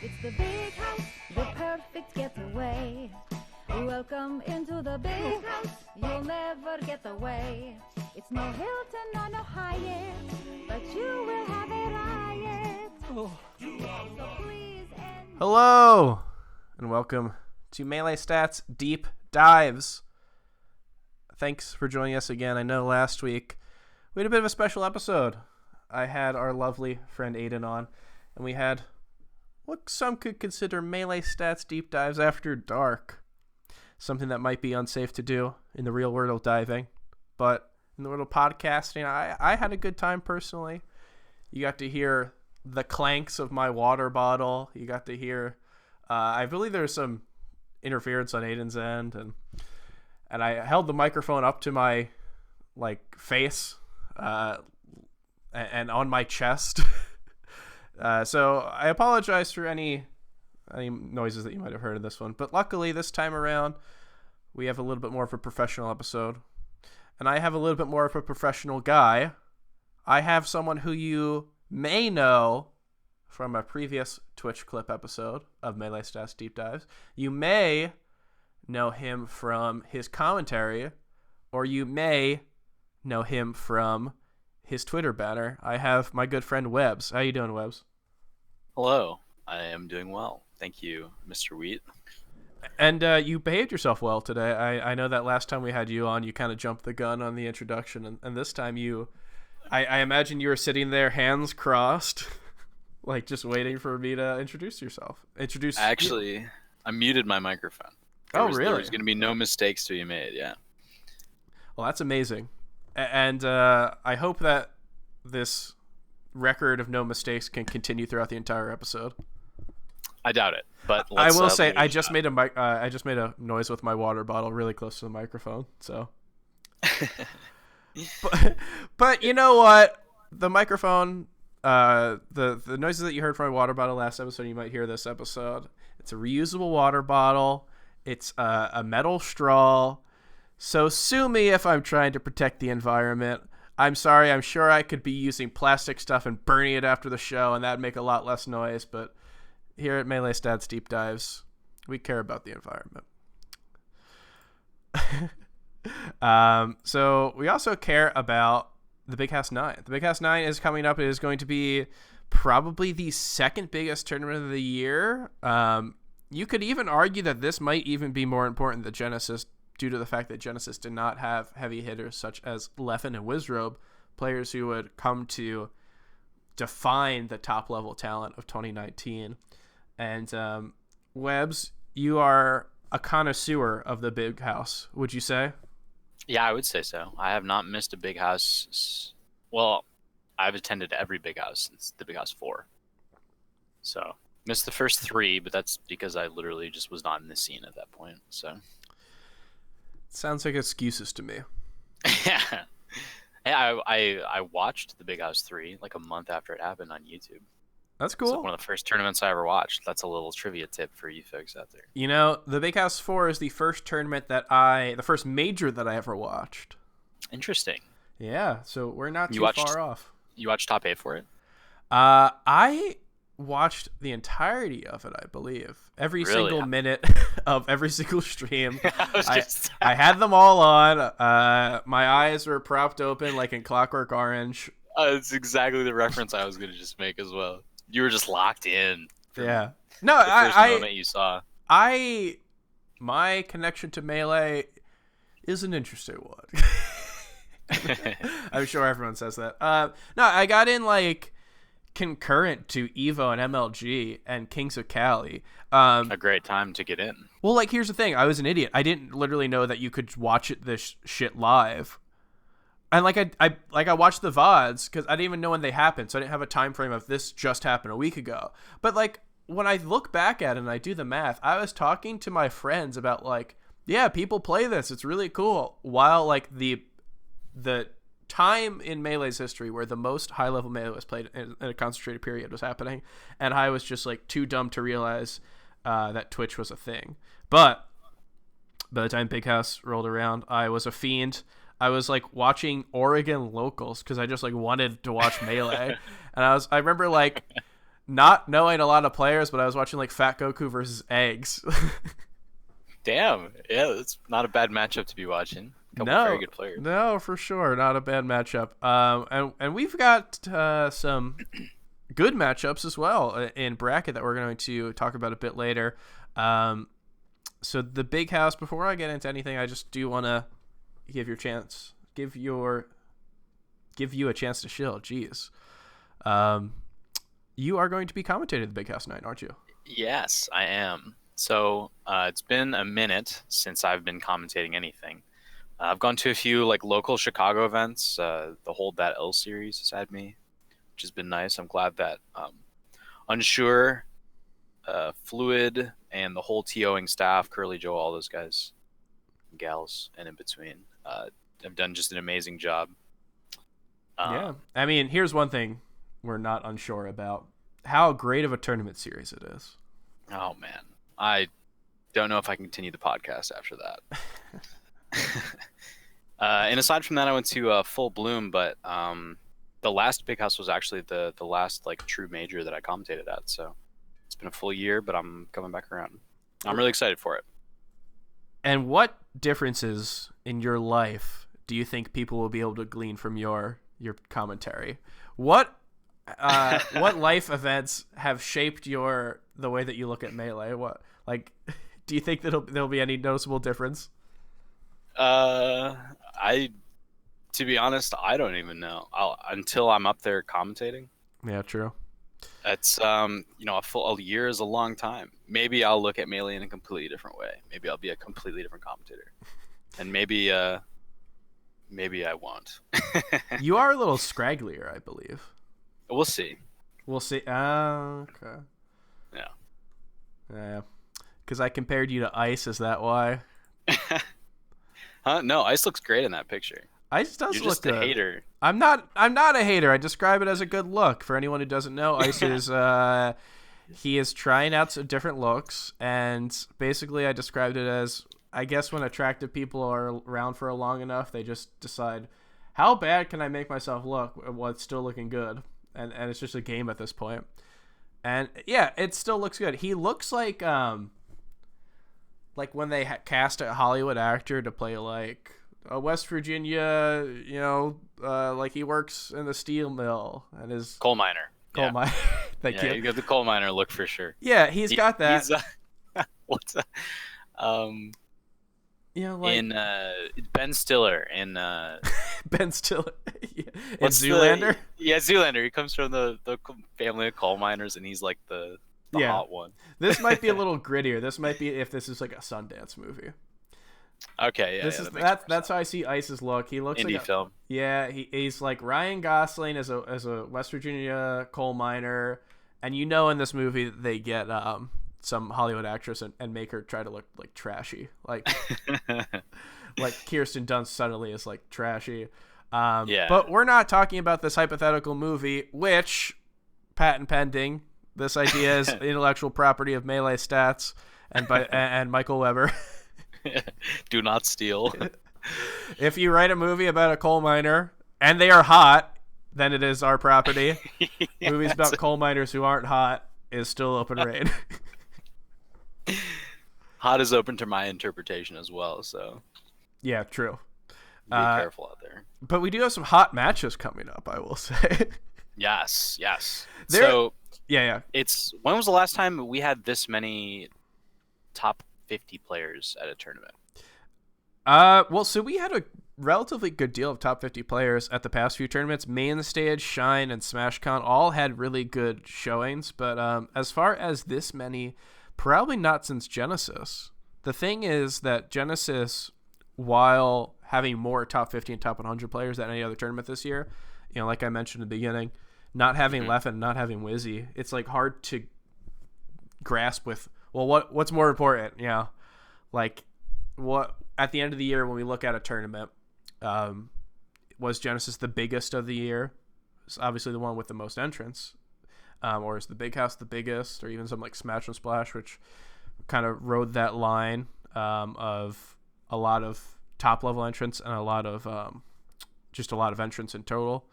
It's the big house, the perfect getaway. Welcome into the big house, you'll never get away. It's no Hilton or no Hyatt, but you will have a riot. So please Hello, and welcome to Melee Stats Deep Dives. Thanks for joining us again. I know last week we had a bit of a special episode. I had our lovely friend Aiden on, and we had what some could consider Melee Stats Deep Dives after dark. Something that might be unsafe to do in the real world of diving, but in the world of podcasting, I had a good time personally. You got to hear the clanks of my water bottle. You got to hear, I believe there's some interference on Aiden's end, and I held the microphone up to my face, and on my chest. So I apologize for any noises that you might have heard in this one, but luckily this time around we have a little bit more of a professional episode, and I have a little bit more of a professional guy. I have someone who you may know from a previous Twitch clip episode of Melee Stats Deep Dives. You may know him from his commentary, or you may know him from his Twitter banner. I have my good friend Webbs. How you doing, Webbs? Hello. I am doing well. Thank you, Mr. Wheat. And you behaved yourself well today. I know that last time we had you on, you kind of jumped the gun on the introduction, and this time I imagine you were sitting there, hands crossed, like just waiting for me to introduce yourself. I muted my microphone. Really? There's going to be no mistakes to be made, yeah. Well, that's amazing. And I hope that this record of no mistakes can continue throughout the entire episode. I doubt it, but I will say I just made a noise with my water bottle really close to the microphone. So, but you know what? The microphone, the noises that you heard from my water bottle last episode, you might hear this episode. It's a reusable water bottle. It's a metal straw. So sue me if I'm trying to protect the environment. I'm sorry. I'm sure I could be using plastic stuff and burning it after the show, and that'd make a lot less noise. But here at Melee Stats Deep Dives, we care about the environment. So we also care about the Big House 9. The Big House 9 is coming up. It is going to be probably the second biggest tournament of the year. You could even argue that this might even be more important than Genesis, due to the fact that Genesis did not have heavy hitters such as Leffen and Wizrobe, players who would come to define the top-level talent of 2019. And Webbs, you are a connoisseur of the Big House, would you say? Yeah, I would say so. I have not missed a Big House. Well, I've attended every Big House since the Big House 4. So, missed the first 3, but that's because I literally just was not in the scene at that point, so... Sounds like excuses to me. Yeah. I watched the Big House 3 like a month after it happened on YouTube. That's cool. It's one of the first tournaments I ever watched. That's a little trivia tip for you folks out there. You know, the Big House 4 is the first tournament the first major that I ever watched. Interesting. Yeah, so we're not too far off. You watched top 8 for it? I watched the entirety of it, I believe. Every single minute of every single stream. I had them all on. My eyes were propped open like in Clockwork Orange. It's exactly the reference I was going to just make as well. You were just locked in. Yeah. No, the first moment you saw. My connection to Melee is an interesting one. I'm sure everyone says that. No, I got in concurrent to Evo and MLG and Kings of Cali. A great time to get in. Well, here's the thing. I was an idiot. I didn't literally know that you could watch this shit live. And I watched the VODs because I didn't even know when they happened, so I didn't have a time frame of this just happened a week ago. But when I look back at it and I do the math, I was talking to my friends about yeah, people play this. It's really cool. While the time in Melee's history where the most high-level Melee was played in a concentrated period was happening, and I was just too dumb to realize that Twitch was a thing. But by the time Big House rolled around, I was a fiend. I was watching Oregon locals because I just wanted to watch Melee, and I remember not knowing a lot of players, but I was watching like Fat Goku versus Eggs. Damn. Yeah, it's not a bad matchup to be watching. A couple very good players. No, for sure, not a bad matchup. And we've got some good matchups as well in bracket that we're going to talk about a bit later. So the big house. Before I get into anything, I just do want to give you a chance to shill. Jeez. You are going to be commentating the big house night, aren't you? Yes, I am. So it's been a minute since I've been commentating anything. I've gone to a few like local Chicago events. The Hold That L series has had me, which has been nice. I'm glad that Unsure, Fluid, and the whole TOing staff, Curly Joe, all those guys, gals, and in between, have done just an amazing job. Yeah. I mean, here's one thing we're not unsure about: how great of a tournament series it is. Oh man, I don't know if I can continue the podcast after that. And aside from that, I went to Full Bloom, but the last big house was actually the last like true major that I commentated at. So it's been a full year, but I'm coming back around. I'm really excited for it. And what differences in your life do you think people will be able to glean from your commentary? What life events have shaped the way that you look at Melee? What, like, do you think that there'll be any noticeable difference? To be honest, I don't even know. Until I'm up there commentating. Yeah, true. It's a year is a long time. Maybe I'll look at Melee in a completely different way. Maybe I'll be a completely different commentator, and maybe I won't. You are a little scragglier, I believe. We'll see. Okay. Yeah. Yeah. Because I compared you to Ice. Is that why? Huh? No, Ice looks great in that picture. Ice does You're look just good. a hater. I'm not a hater. I describe it as a good look. For anyone who doesn't know, Ice is he is trying out some different looks, and basically I described it as, I guess when attractive people are around for long enough, they just decide, how bad can I make myself look while it's still looking good? And it's just a game at this point. And yeah, it still looks good. He looks like when they cast a Hollywood actor to play like a West Virginia, like he works in the steel mill and is Coal miner. Miner. Thank you. You got the coal miner look for sure. Yeah, he's got that. What's that? In Ben Stiller in Ben Stiller. In Zoolander? Zoolander. He comes from the family of coal miners, and he's like the hot one. This might be a little grittier. This might be if this is like a Sundance movie. Okay, That's how I see Ice's look. He looks indie like film. Yeah, he's like Ryan Gosling as a West Virginia coal miner, and in this movie they get some Hollywood actress and make her try to look like trashy, like like Kirsten Dunst suddenly is like trashy. But we're not talking about this hypothetical movie, which, patent pending. This idea is intellectual property of Melee Stats and Michael Weber. Do not steal. If you write a movie about a coal miner and they are hot, then it is our property. Movies about coal miners who aren't hot is still open reign. Hot is open to my interpretation as well, so. Yeah, true. Be careful out there. But we do have some hot matches coming up, I will say. Yes. Yeah. When was the last time we had this many top 50 players at a tournament? So we had a relatively good deal of top 50 players at the past few tournaments. Main Stage, Shine, and SmashCon all had really good showings, but as far as this many, probably not since Genesis. The thing is that Genesis, while having more top 50 and top 100 players than any other tournament this year, like I mentioned in the beginning, not having Leffen, not having Wizzy, it's like hard to grasp with, well, what's more important? Like what at the end of the year when we look at a tournament, was Genesis the biggest of the year? It's obviously the one with the most entrants. Or is the big house the biggest, or even something like Smash and Splash, which kind of rode that line of a lot of top level entrants and a lot of entrants in total.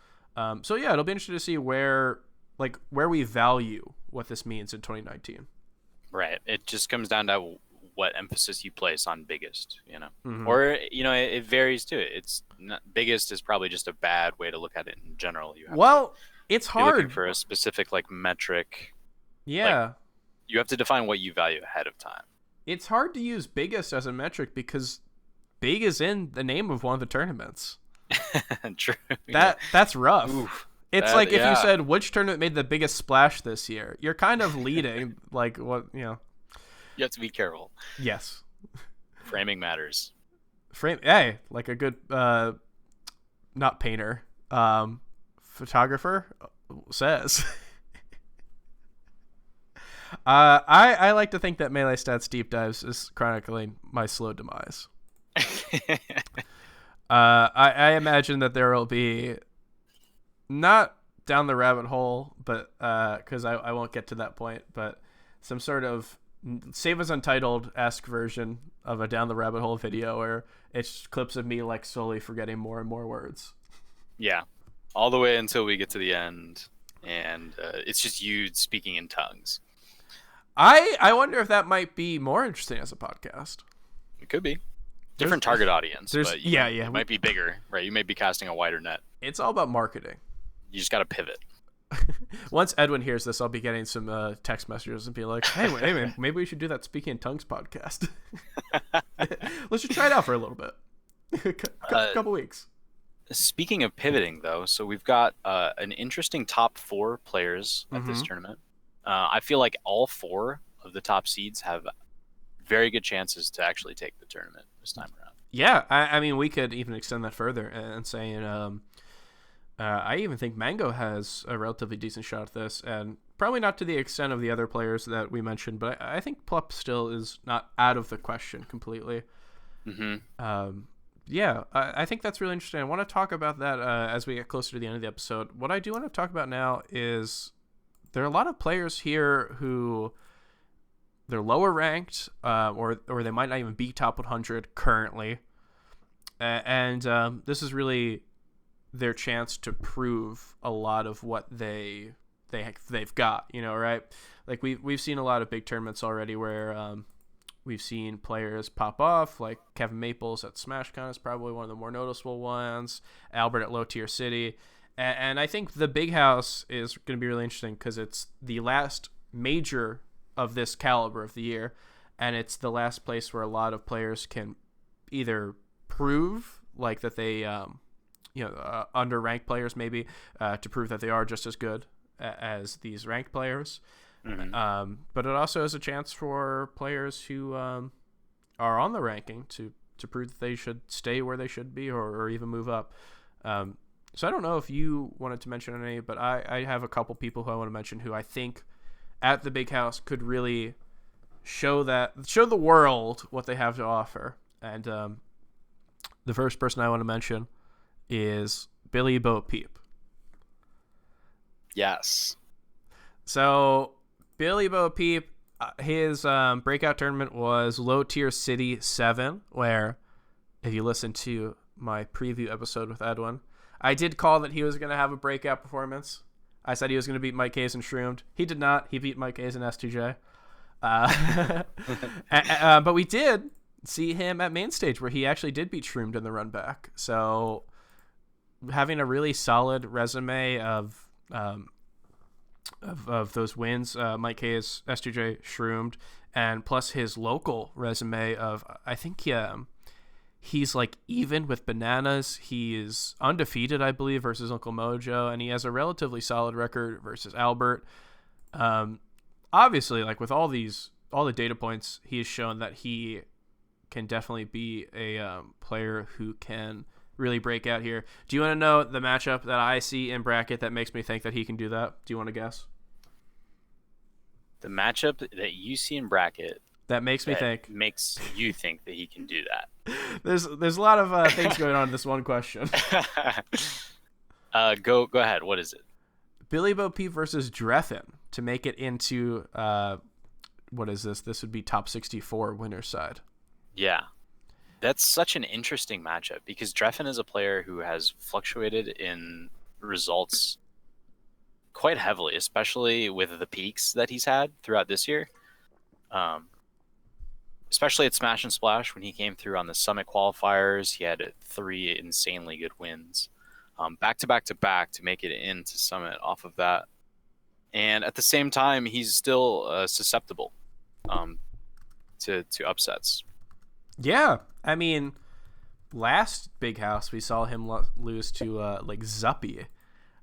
So yeah, it'll be interesting to see where like where we value what this means in 2019. Right. It just comes down to what emphasis you place on biggest, Mhm. or it varies too. It's not, biggest is probably just a bad way to look at it in general. You have to it's be looking hard. for a specific like metric. Yeah. You have to define what you value ahead of time. It's hard to use biggest as a metric because big is in the name of one of the tournaments. True. That's rough. Oof. It's like if you said which tournament made the biggest splash this year, you're kind of leading. Like what You have to be careful. Yes. Framing matters. Hey, like a good not painter, photographer says. I like to think that Melee Stats Deep Dives is chronicling my slow demise. I imagine that there will be, not down the rabbit hole, but because I won't get to that point, but some sort of Save as Untitled-esque version of a down the rabbit hole video where it's clips of me like slowly forgetting more and more words. Yeah, all the way until we get to the end, and it's just you speaking in tongues. I wonder if that might be more interesting as a podcast. It could be. Different target audience, but it might be bigger, right? You may be casting a wider net. It's all about marketing. You just got to pivot. Once Edwin hears this, I'll be getting some text messages and be like, hey man, maybe we should do that Speaking in Tongues podcast. Let's just try it out for a little bit. Couple weeks. Speaking of pivoting, though, so we've got an interesting top 4 players at this tournament. I feel like all 4 of the top seeds have very good chances to actually take the tournament this time around. Yeah, I mean, we could even extend that further and saying, I even think Mango has a relatively decent shot at this, and probably not to the extent of the other players that we mentioned, but I think Plup still is not out of the question completely. Yeah, I think that's really interesting. I want to talk about that as we get closer to the end of the episode. What I do want to talk about now is there are a lot of players here who they're lower ranked, or they might not even be top 100 currently, and this is really their chance to prove a lot of what they've got, right? Like we've seen a lot of big tournaments already where we've seen players pop off, like Kevin Maples at SmashCon is probably one of the more noticeable ones, Albert at Low Tier City, and I think the Big House is going to be really interesting because it's the last major of this caliber of the year, and it's the last place where a lot of players can either prove like that they underranked players maybe to prove that they are just as good as these ranked players. But it also is a chance for players who are on the ranking to prove that they should stay where they should be or even move up. So I don't know if you wanted to mention any, but I have a couple people who I want to mention who I think at the Big House could really show the world what they have to offer. And the first person I want to mention is Billy Bo Peep. Yes. So Billy Bo Peep, his breakout tournament was Low Tier City 7, where if you listen to my preview episode with Edwin, I did call that he was going to have a breakout performance. I said he was going to beat Mike Hayes and Shroomed. He did not. He beat Mike Hayes and S2J. But we did see him at main stage where he actually did beat Shroomed in the run back. So having a really solid resume of those wins, Mike Hayes, S2J, Shroomed, and plus his local resume of, I think he's like even with Bananas. He is undefeated, I believe, versus Uncle Mojo, and he has a relatively solid record versus Albert. Obviously, like with all the data points, he has shown that he can definitely be a player who can really break out here. Do you want to know the matchup that I see in bracket that makes me think that he can do that? Do you want to guess? The matchup that you see in bracket that makes you think that he can do that. There's a lot of things going on in this one question. Go ahead. What is it? Billy Bo Peep versus Dreffin to make it into what is this? This would be top 64 winner's side. Yeah. That's such an interesting matchup because Dreffin is a player who has fluctuated in results quite heavily, especially with the peaks that he's had throughout this year. Especially at Smash and Splash when he came through on the Summit qualifiers. He had 3 insanely good wins, back to back to back to make it into Summit off of that. And at the same time, he's still susceptible to upsets. Yeah, I mean, last Big House we saw him lose to like Zuppy. I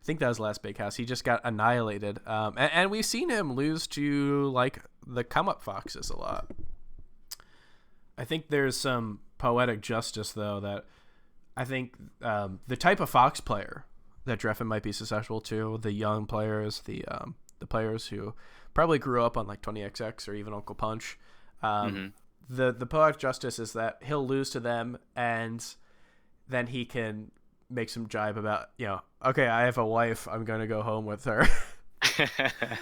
think that was last Big House. He just got annihilated. And we've seen him lose to like the Come Up Foxes a lot. I think there's some poetic justice, though, that I think the type of Fox player that Dreffin might be susceptible to, the young players, the players who probably grew up on like 20XX or even Uncle Punch, the poetic justice is that he'll lose to them and then he can make some jibe about, okay, I have a wife, I'm going to go home with her.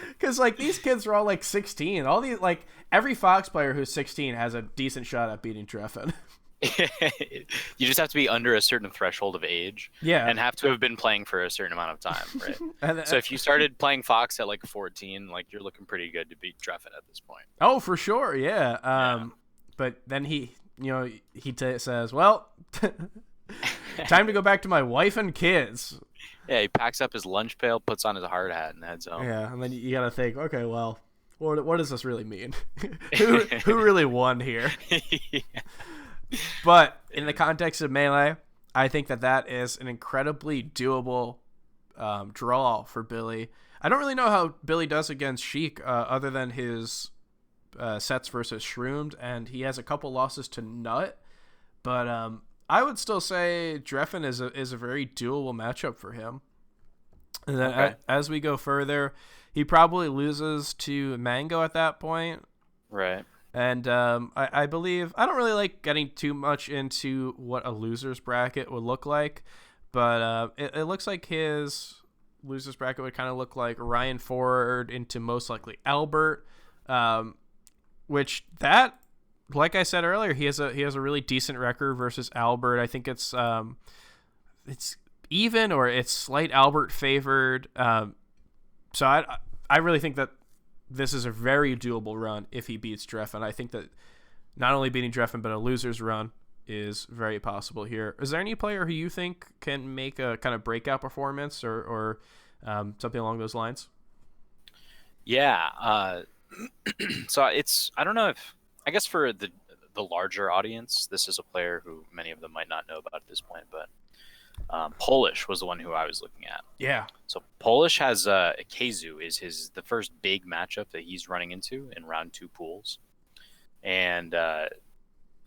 Because like these kids are all like 16. All these like every Fox player who's 16 has a decent shot at beating Dreffin. You just have to be under a certain threshold of age, and have to have been playing for a certain amount of time, right? So if you started playing Fox at like 14, like you're looking pretty good to beat Dreffin at this point. Oh, for sure, yeah. But then he says, "Well, time to go back to my wife and kids." Yeah, he packs up his lunch pail, puts on his hard hat, and heads home. Yeah, and then you gotta think, okay, well, what does this really mean? who really won here? Yeah. But in the context of Melee, I think that is an incredibly doable draw for Billy. I don't really know how Billy does against Sheik, other than his sets versus Shroomed, and he has a couple losses to Nut, but I would still say Dreffin is a very doable matchup for him. And then as we go further, he probably loses to Mango at that point. Right. And I believe, I don't really like getting too much into what a loser's bracket would look like, but it looks like his loser's bracket would kind of look like Ryan Ford into most likely Albert, which that, like I said earlier, he has a really decent record versus Albert. I think it's even or it's slight Albert favored. So I really think that this is a very doable run if he beats Dreffin. I think that not only beating Dreffin, but a loser's run is very possible here. Is there any player who you think can make a kind of breakout performance or something along those lines? Yeah. So I don't know if, I guess for the larger audience, this is a player who many of them might not know about at this point, but Polish was the one who I was looking at. Yeah. So Polish has Keizu is the first big matchup that he's running into in round 2 pools, and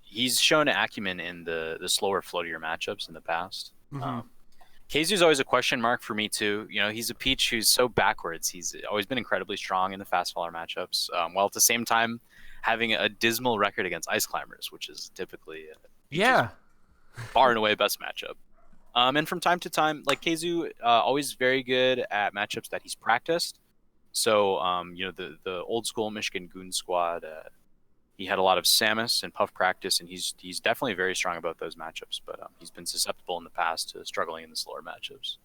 he's shown acumen in the slower, floatier matchups in the past. Mm-hmm. Keizu's always a question mark for me too. He's a Peach who's so backwards. He's always been incredibly strong in the fast faller matchups, while at the same time having a dismal record against Ice Climbers, which is typically Peach's far and away best matchup. And from time to time, like Keizu, always very good at matchups that he's practiced. So, the old school Michigan Goon Squad, he had a lot of Samus and Puff practice, and he's definitely very strong about those matchups. But he's been susceptible in the past to struggling in the slower matchups,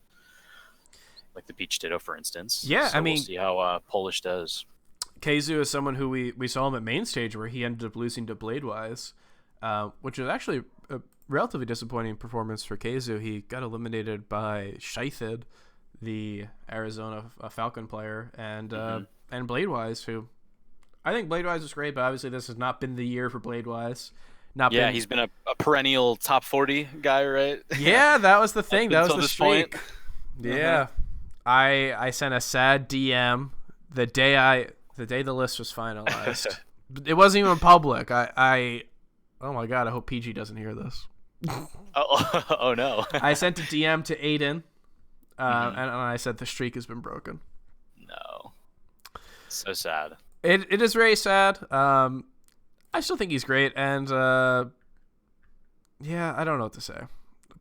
like the Peach Ditto, for instance. Yeah, so I mean, we'll see how Polish does. Keizu is someone who we saw him at main stage where he ended up losing to Bladewise, which is actually a relatively disappointing performance for Keizu. He got eliminated by Scheithid, the Arizona Falcon player, and Bladewise, who I think Bladewise is great, but obviously this has not been the year for Bladewise. He's been a perennial top 40 guy, right? Yeah, that was the thing. That was the streak. Point. Yeah. I sent a sad DM the day the list was finalized. It wasn't even public. Oh my god, I hope PG doesn't hear this. Oh no. I sent a DM to Aiden, and I said the streak has been broken. No. So sad. It is very sad. I still think he's great, and I don't know what to say.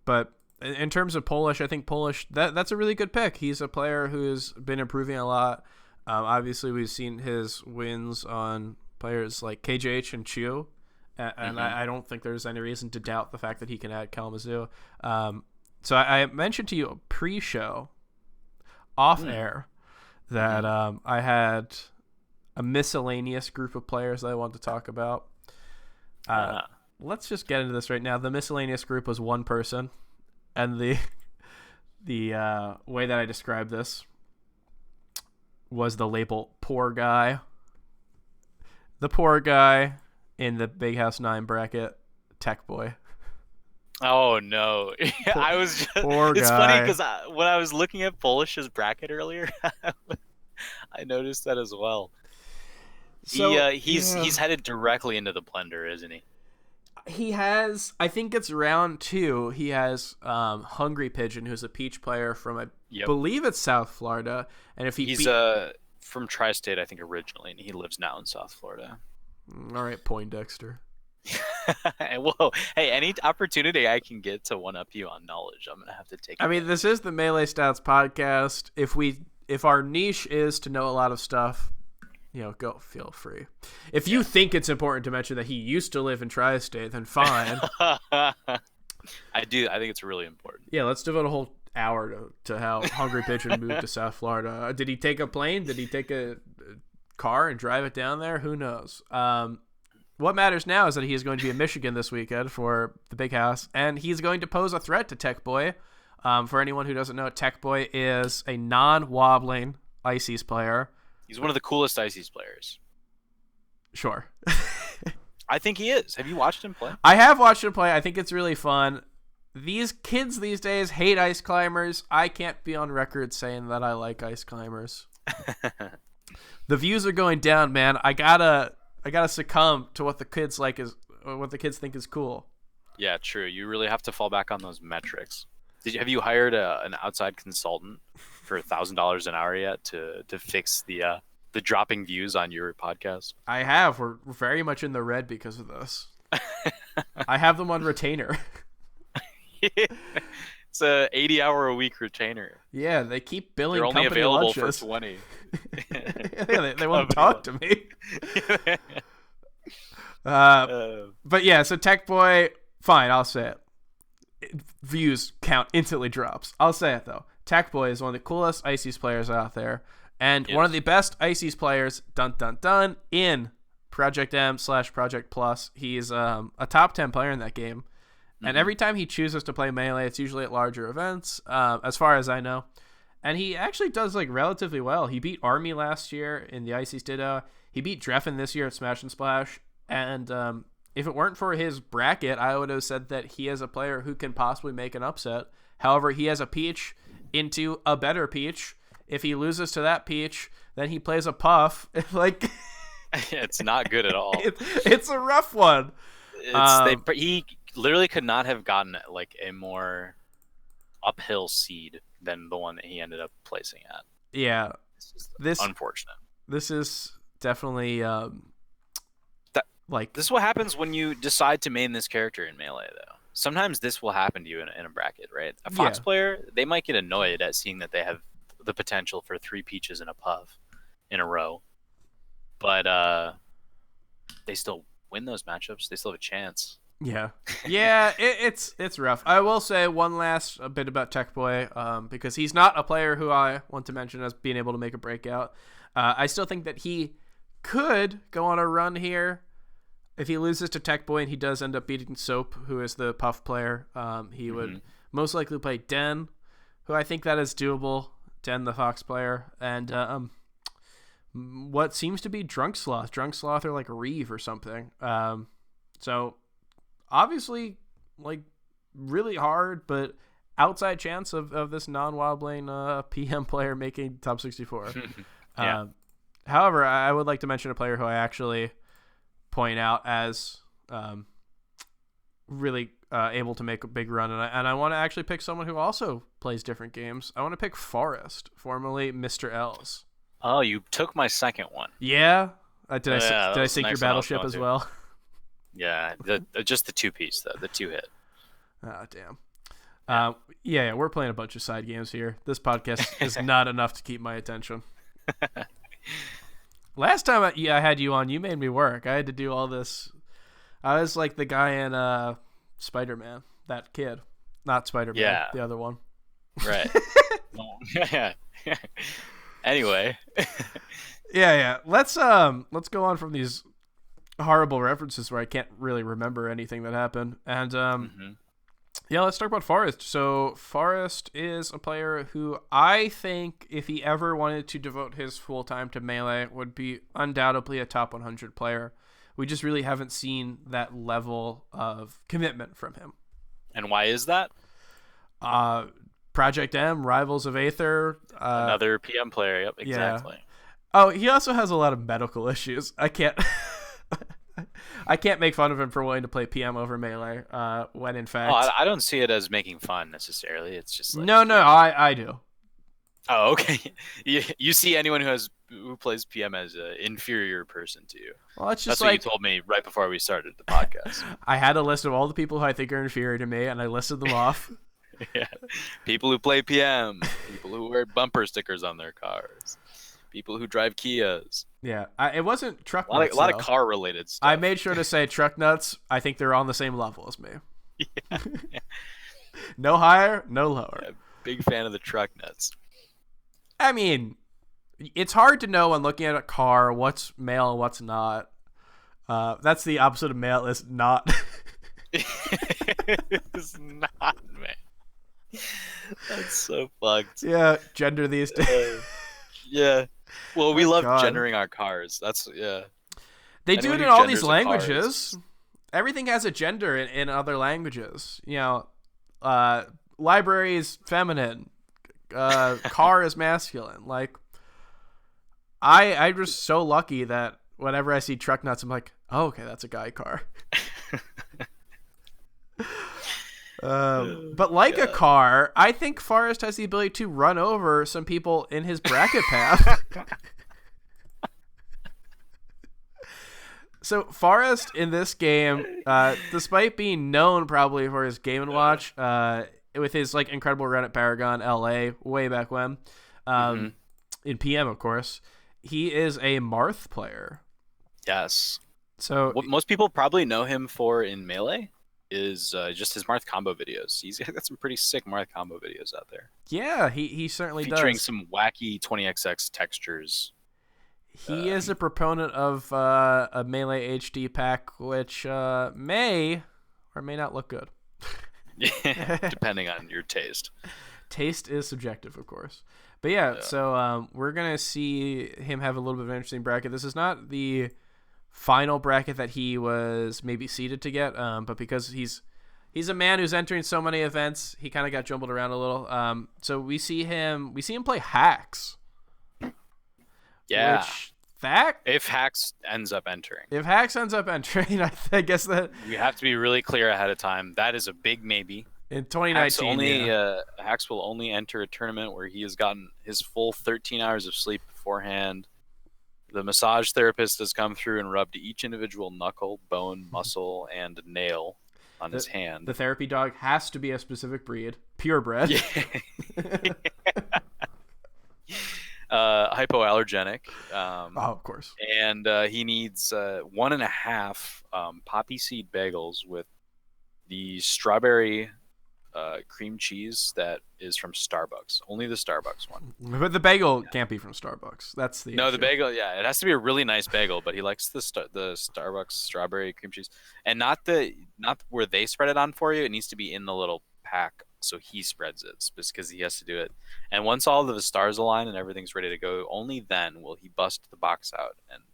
But in terms of Polish, I think Polish, that's a really good pick. He's a player who's been improving a lot. Obviously, we've seen his wins on players like KJH and Chu, and I don't think there's any reason to doubt the fact that he can add Kalamazoo. So I mentioned to you pre-show, off-air, that I had a miscellaneous group of players that I wanted to talk about. Let's just get into this right now. The miscellaneous group was one person, and the way that I described this was the label poor guy. The poor guy in the Big House 9 bracket, Tech Boy. Oh no! I was just. It's funny because when I was looking at Polish's bracket earlier, I noticed that as well. So he's headed directly into the blender, isn't he? He has. I think it's round 2. He has Hungry Pigeon, who's a Peach player from I believe it's South Florida, and if he's from Tri-State, I think originally, and he lives now in South Florida. All right, Poindexter. Whoa! Hey, any opportunity I can get to one up you on knowledge, I'm gonna have to take. I mean, this is the Melee Stats podcast. If our niche is to know a lot of stuff, go feel free. If you think it's important to mention that he used to live in Tri-State, then fine. I do. I think it's really important. Yeah, let's devote a whole hour to how Hungry Pigeon moved to South Florida. Did he take a plane? Did he take a car and drive it down there? Who knows? What matters now is that he is going to be in Michigan this weekend for the Big House, and he's going to pose a threat to Tech Boy. For anyone who doesn't know, Tech Boy is a non-wobbling Ices player. He's one of the coolest Ices players. Sure. I think he is. Have you watched him play? I have watched him play. I think it's really fun. These kids these days hate ice climbers. I can't be on record saying that I like ice climbers. The views are going down, man. I gotta succumb to what the kids think is cool. Yeah, true. You really have to fall back on those metrics. Have you hired an outside consultant for $1,000 an hour yet to fix the dropping views on your podcast? I have. We're very much in the red because of this. I have them on retainer. It's a 80-hour-a-week retainer. Yeah, they keep billing. They're only available lunches. for 20. Yeah, they won't talk to me. But yeah, so Tech Boy, fine, I'll say it. Views count instantly drops. I'll say it though. Tech Boy is one of the coolest Ices players out there, and one of the best Ices players, dun dun dun, in Project M/Project Plus. He's a top 10 player in that game. And every time he chooses to play Melee, it's usually at larger events, as far as I know. And he actually does relatively well. He beat Army last year in the Ices Ditto. He beat Dreffen this year at Smash and Splash. And if it weren't for his bracket, I would have said that he is a player who can possibly make an upset. However, he has a Peach into a better Peach. If he loses to that Peach, then he plays a Puff. It's not good at all. It's a rough one. He literally could not have gotten a more uphill seed than the one that he ended up placing at. Yeah, this unfortunate. This is definitely this is what happens when you decide to main this character in Melee, though. Sometimes this will happen to you in a bracket, right? A Fox player, they might get annoyed at seeing that they have the potential for 3 Peaches and a Puff in a row, but they still win those matchups. They still have a chance. Yeah, it's rough. I will say one last bit about Tech Boy, because he's not a player who I want to mention as being able to make a breakout. I still think that he could go on a run here. If he loses to Tech Boy and he does end up beating Soap, who is the Puff player, he would most likely play Den, who I think that is doable. Den, the Fox player, and what seems to be Drunk Sloth. Drunk Sloth or Reeve or something. So obviously really hard, but outside chance of this non-wobbling PM player making top 64. Yeah. However, I would like to mention a player who I actually point out as really able to make a big run, and I want to actually pick someone who also plays different games. I want to pick Forrest, formerly Mr. L's. Oh, you took my second one. Yeah? Did I sink your battleship as well? Yeah, just the 2-piece, though, the 2-hit. Oh, damn. Yeah, we're playing a bunch of side games here. This podcast is not enough to keep my attention. Last time I had you on, you made me work. I had to do all this. I was like the guy in Spider-Man, that kid. Not Spider-Man, the other one. Right. Anyway. Yeah. Let's go on from these horrible references where I can't really remember anything that happened. And yeah, let's talk about Forrest. So Forrest is a player who I think if he ever wanted to devote his full time to Melee would be undoubtedly a top 100 player. We just really haven't seen that level of commitment from him. And why is that? Project M, Rivals of Aether. Another PM player. Yep, exactly. Yeah. Oh, he also has a lot of medical issues. I can't make fun of him for wanting to play PM over Melee, when in fact... Oh, I don't see it as making fun, necessarily. It's just like... No, I do. Oh, okay. You see anyone who plays PM as an inferior person to you. Well, it's just That's what you told me right before we started the podcast. I had a list of all the people who I think are inferior to me, and I listed them off. Yeah. People who play PM. People who wear bumper stickers on their cars. People who drive Kias. Yeah, it wasn't truck nuts. A lot of car-related stuff. I made sure to say truck nuts. I think they're on the same level as me. Yeah. No higher, no lower. Yeah, big fan of the truck nuts. I mean, it's hard to know when looking at a car what's male and what's not. That's the opposite of male is not. It's not, man. That's so fucked. Yeah, gender these days. Yeah. Well, we love gendering our cars. That's, yeah. They do it in all these languages. Everything has a gender in other languages. You know, library is feminine. Car is masculine. Like, I'm just so lucky that whenever I see truck nuts, I'm like, oh, okay, that's a guy car. But like a car, I think Forrest has the ability to run over some people in his bracket path. So Forrest in this game, despite being known probably for his Game & Watch, with his like incredible run at Paragon LA way back when, in PM of course, he is a Marth player. Yes. So what most people probably know him for in Melee is just his Marth combo videos. He's got some pretty sick Marth combo videos out there. Yeah, he certainly does. Featuring some wacky 20XX textures. He is a proponent of a Melee HD pack, which may or may not look good. Depending on your taste. Taste is subjective, of course. But yeah. So we're going to see him have a little bit of an interesting bracket. This is not the final bracket that he was maybe seeded to get, but because he's a man who's entering so many events, he kind of got jumbled around a little. So we see him play Hacks. Yeah. If Hacks ends up entering. I guess that we have to be really clear ahead of time. That is a big maybe. In 2019, Hacks will only enter a tournament where he has gotten his full 13 hours of sleep beforehand. The massage therapist has come through and rubbed each individual knuckle, bone, muscle, and nail on his hand. The therapy dog has to be a specific breed, purebred. Yeah. Hypoallergenic. Of course. And he needs 1.5 poppy seed bagels with the strawberry cream cheese that is from Starbucks. Only the Starbucks one. But the bagel can't be from Starbucks. That's the issue. The bagel. Yeah, it has to be a really nice bagel. But he likes the Starbucks strawberry cream cheese, and not where they spread it on for you. It needs to be in the little pack, so he spreads it because he has to do it. And once all of the stars align and everything's ready to go, only then will he bust the box out and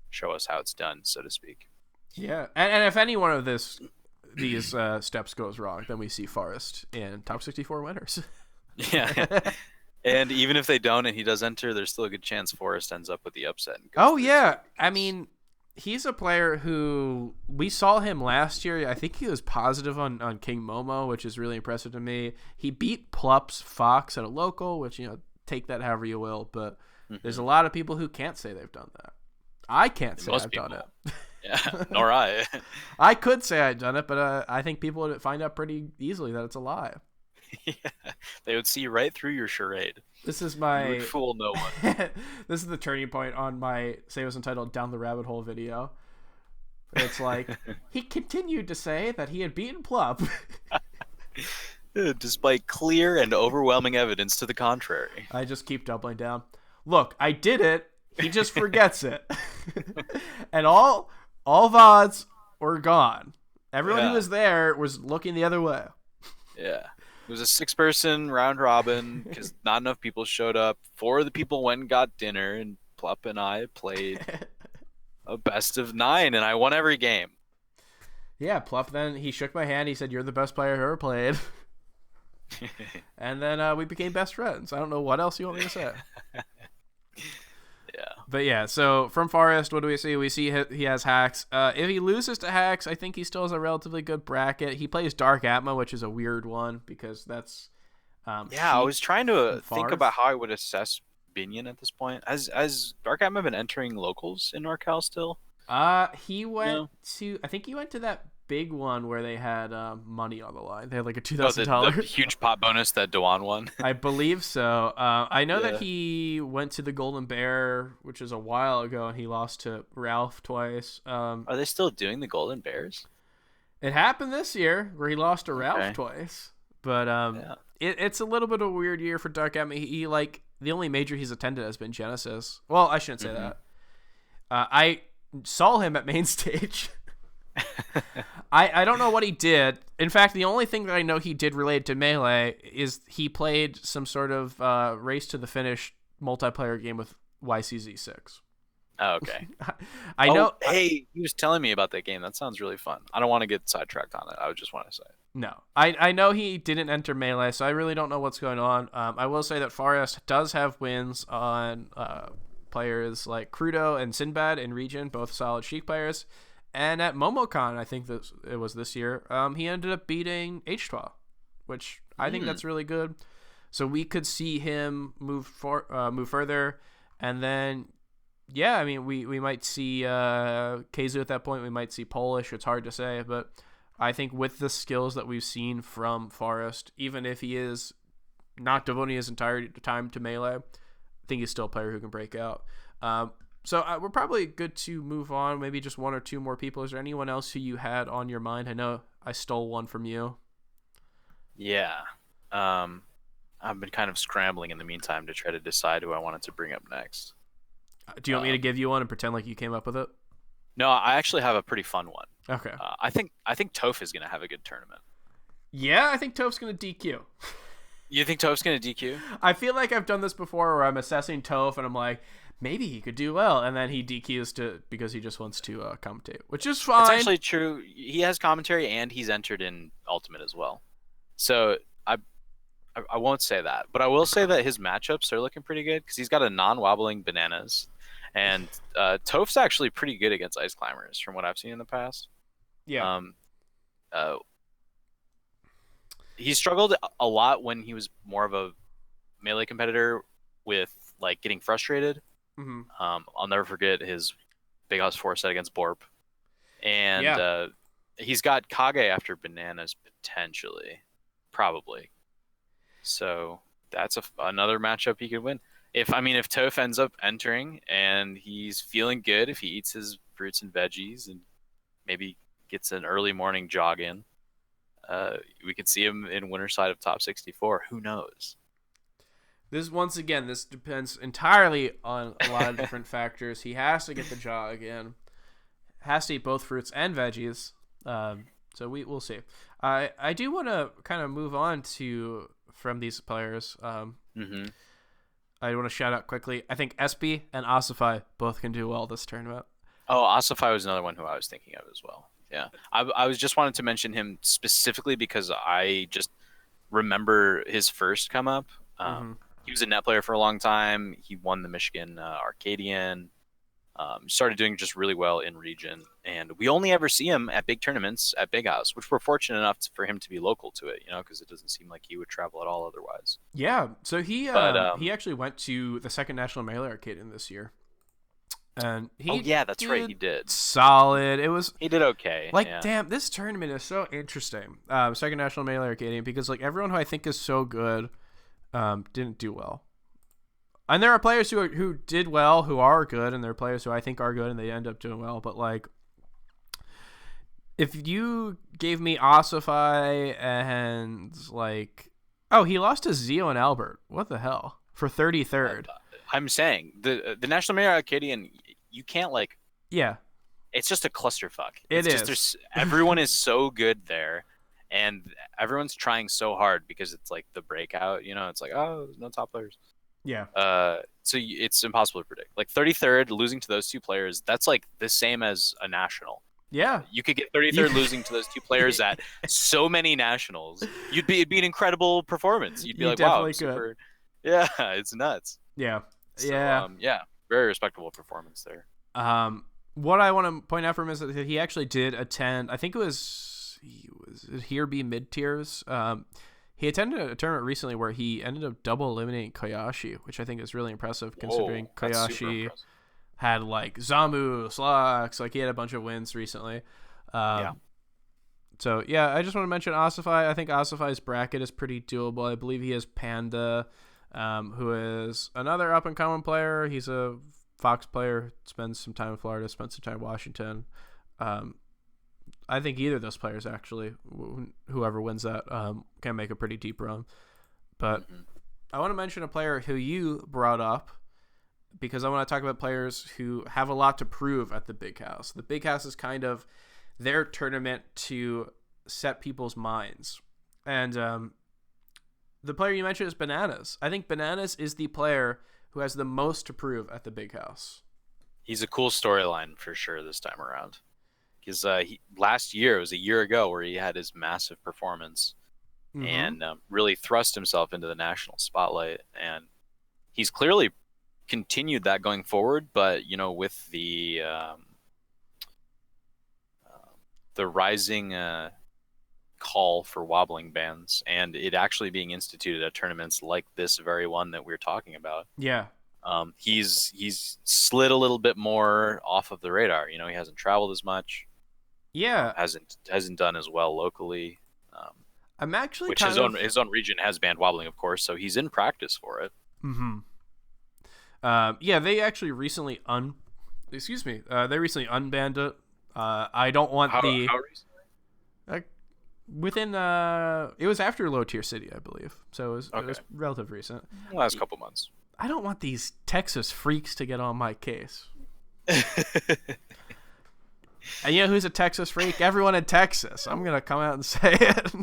show us how it's done, so to speak. Yeah, and if any one of these steps goes wrong, then we see Forrest in top 64 winners. Yeah. And even if they don't and he does enter, there's still a good chance Forrest ends up with the upset. Oh, yeah. I mean, he's a player who we saw him last year. I think he was positive on King Momo, which is really impressive to me. He beat Plups Fox at a local, which, take that however you will. But there's a lot of people who can't say they've done that. I can't say I've done it. Yeah, nor I. I could say I'd done it, but I think people would find out pretty easily that it's a lie. Yeah, they would see right through your charade. This is my... You would fool no one. This is the turning point on my Say It Was Entitled Down the Rabbit Hole video. It's like, he continued to say that he had beaten Plup. Despite clear and overwhelming evidence to the contrary. I just keep doubling down. look, I did it. He just forgets it. And all VODs were gone. Everyone who was there was looking the other way. Yeah. It was a 6-person round robin because not enough people showed up. 4 of the people went and got dinner, and Plup and I played a best of 9, and I won every game. Yeah, Plup then, he shook my hand. He said, "You're the best player I've ever played." And then we became best friends. I don't know what else you want me to say. Yeah. But yeah, so from Forrest, what do we see? We see he has Hacks. If he loses to Hacks, I think he still has a relatively good bracket. He plays Dark Atma, which is a weird one because that's I was trying to think about how I would assess Binion at this point. Has Dark Atma been entering locals in NorCal still? He went to, I think he went to that big one where they had money on the line. They had like a $2,000 the huge pot bonus that Dewan won. I believe so. I know that he went to the Golden Bear, which is a while ago, and he lost to Ralph twice. Are they still doing the Golden Bears? It happened this year where he lost to Ralph twice. But it's a little bit of a weird year for Dark Atma. He like the only major he's attended has been Genesis. Well, I shouldn't say that. I saw him at main stage. I don't know what he did. In fact, the only thing that I know he did related to Melee is he played some sort of race to the finish multiplayer game with YCZ6. Oh, okay. I know. Hey, he was telling me about that game. That sounds really fun. I don't want to get sidetracked on it. I would just want to say. No. I know he didn't enter Melee, so I really don't know what's going on. I will say that Forrest does have wins on players like Crudo and Sinbad in region, both solid Sheik players. And at MomoCon, I think it was this year, he ended up beating H12, which I think that's really good. So we could see him move further. And then, yeah, I mean, we might see Keizu at that point. We might see Polish. It's hard to say. But I think with the skills that we've seen from Forrest, even if he is not devoting his entire time to Melee, I think he's still a player who can break out. So we're probably good to move on. Maybe just 1 or 2 more people. Is there anyone else who you had on your mind? I know I stole one from you. Yeah. I've been kind of scrambling in the meantime to try to decide who I wanted to bring up next. Do you want me to give you one and pretend like you came up with it? No, I actually have a pretty fun one. Okay. I think Toph is going to have a good tournament. Yeah, I think Toph's going to DQ. You think Toph's going to DQ? I feel like I've done this before where I'm assessing Toph and I'm like, maybe he could do well, and then he DQs because he just wants to commentate, which is fine. It's actually true. He has commentary and he's entered in Ultimate as well. So I won't say that, but I will say that his matchups are looking pretty good because he's got a non-wobbling Bananas, and Toph's actually pretty good against Ice Climbers from what I've seen in the past. Yeah. He struggled a lot when he was more of a Melee competitor with like getting frustrated. Mm-hmm. I'll never forget his Big House 4 set against Borp. And he's got Kage after Bananas, potentially. Probably. So that's another matchup he could win. If Toph ends up entering and he's feeling good, if he eats his fruits and veggies and maybe gets an early morning jog in, we could see him in winner's side of top 64. Who knows? This depends entirely on a lot of different factors. He has to get the jog in, has to eat both fruits and veggies. So we'll see. I do want to kind of move on from these players. I want to shout out quickly. I think SB and Asafai both can do well this tournament. Oh, Asafai was another one who I was thinking of as well. Yeah, I was just wanted to mention him specifically because I just remember his first come up. He was a net player for a long time. He won the Michigan Arcadian. Started doing just really well in region, and we only ever see him at big tournaments at Big House, which we're fortunate enough for him to be local to it, because it doesn't seem like he would travel at all otherwise. Yeah, so he actually went to the second National Melee Arcadian this year, and that's right, he did solid. He did okay. Damn, this tournament is so interesting. Second National Melee Arcadian because everyone who I think is so good didn't do well. And there are players who did well, who are good, and there are players who I think are good, and they end up doing well. But, if you gave me Asafai and, he lost to Zio and Albert. What the hell? For 33rd. I'm saying the National Mayor Acadian, you can't like. Yeah, It's just a clusterfuck. it It's just is. everyone is so good there, and everyone's trying so hard because it's like the breakout. It's like, oh, there's no top players. Yeah. So it's impossible to predict. Like 33rd losing to those two players, that's like the same as a national. Yeah. You could get 33rd losing to those two players at so many nationals. It'd be an incredible performance. You'd be You like, wow, definitely super. Yeah, it's nuts. Yeah. So, Yeah. yeah, very respectable performance there. What I want to point out from him is that he actually did attend. I think it was here be mid tiers. He attended a tournament recently where he ended up double eliminating Koyashi, which I think is really impressive considering That's super Koyashi impressive. had like Zamu, Slacks, like he had a bunch of wins recently. Yeah. So yeah, I just want to mention Asafai. I think Asafai's bracket is pretty doable. I believe he has Panda, who is another up and coming player. He's a Fox player, spends some time in Florida, spends some time in Washington. I think either of those players, actually, whoever wins that, can make a pretty deep run. But I want to mention a player who you brought up because I want to talk about players who have a lot to prove at the Big House. The Big House is kind of their tournament to set people's minds. And the player you mentioned is Bananas. I think Bananas is the player who has the most to prove at the Big House. He's a cool storyline for sure this time around. Because last year, it was a year ago, where he had his massive performance and really thrust himself into the national spotlight. And he's clearly continued that going forward, but with the rising call for wobbling bans and it actually being instituted at tournaments like this very one that we're talking about. Yeah. He's slid a little bit more off of the radar. He hasn't traveled as much. Yeah. Hasn't done as well locally. I'm actually which his own region has banned wobbling, of course, so he's in practice for it. Yeah, they actually recently they recently unbanned it. I don't want how recently? Within it was after Low Tier City, I believe. So it was relatively recent. Last couple months. I don't want these Texas freaks to get on my case. And you know who's a Texas freak? Everyone in Texas. I'm gonna come out and say it.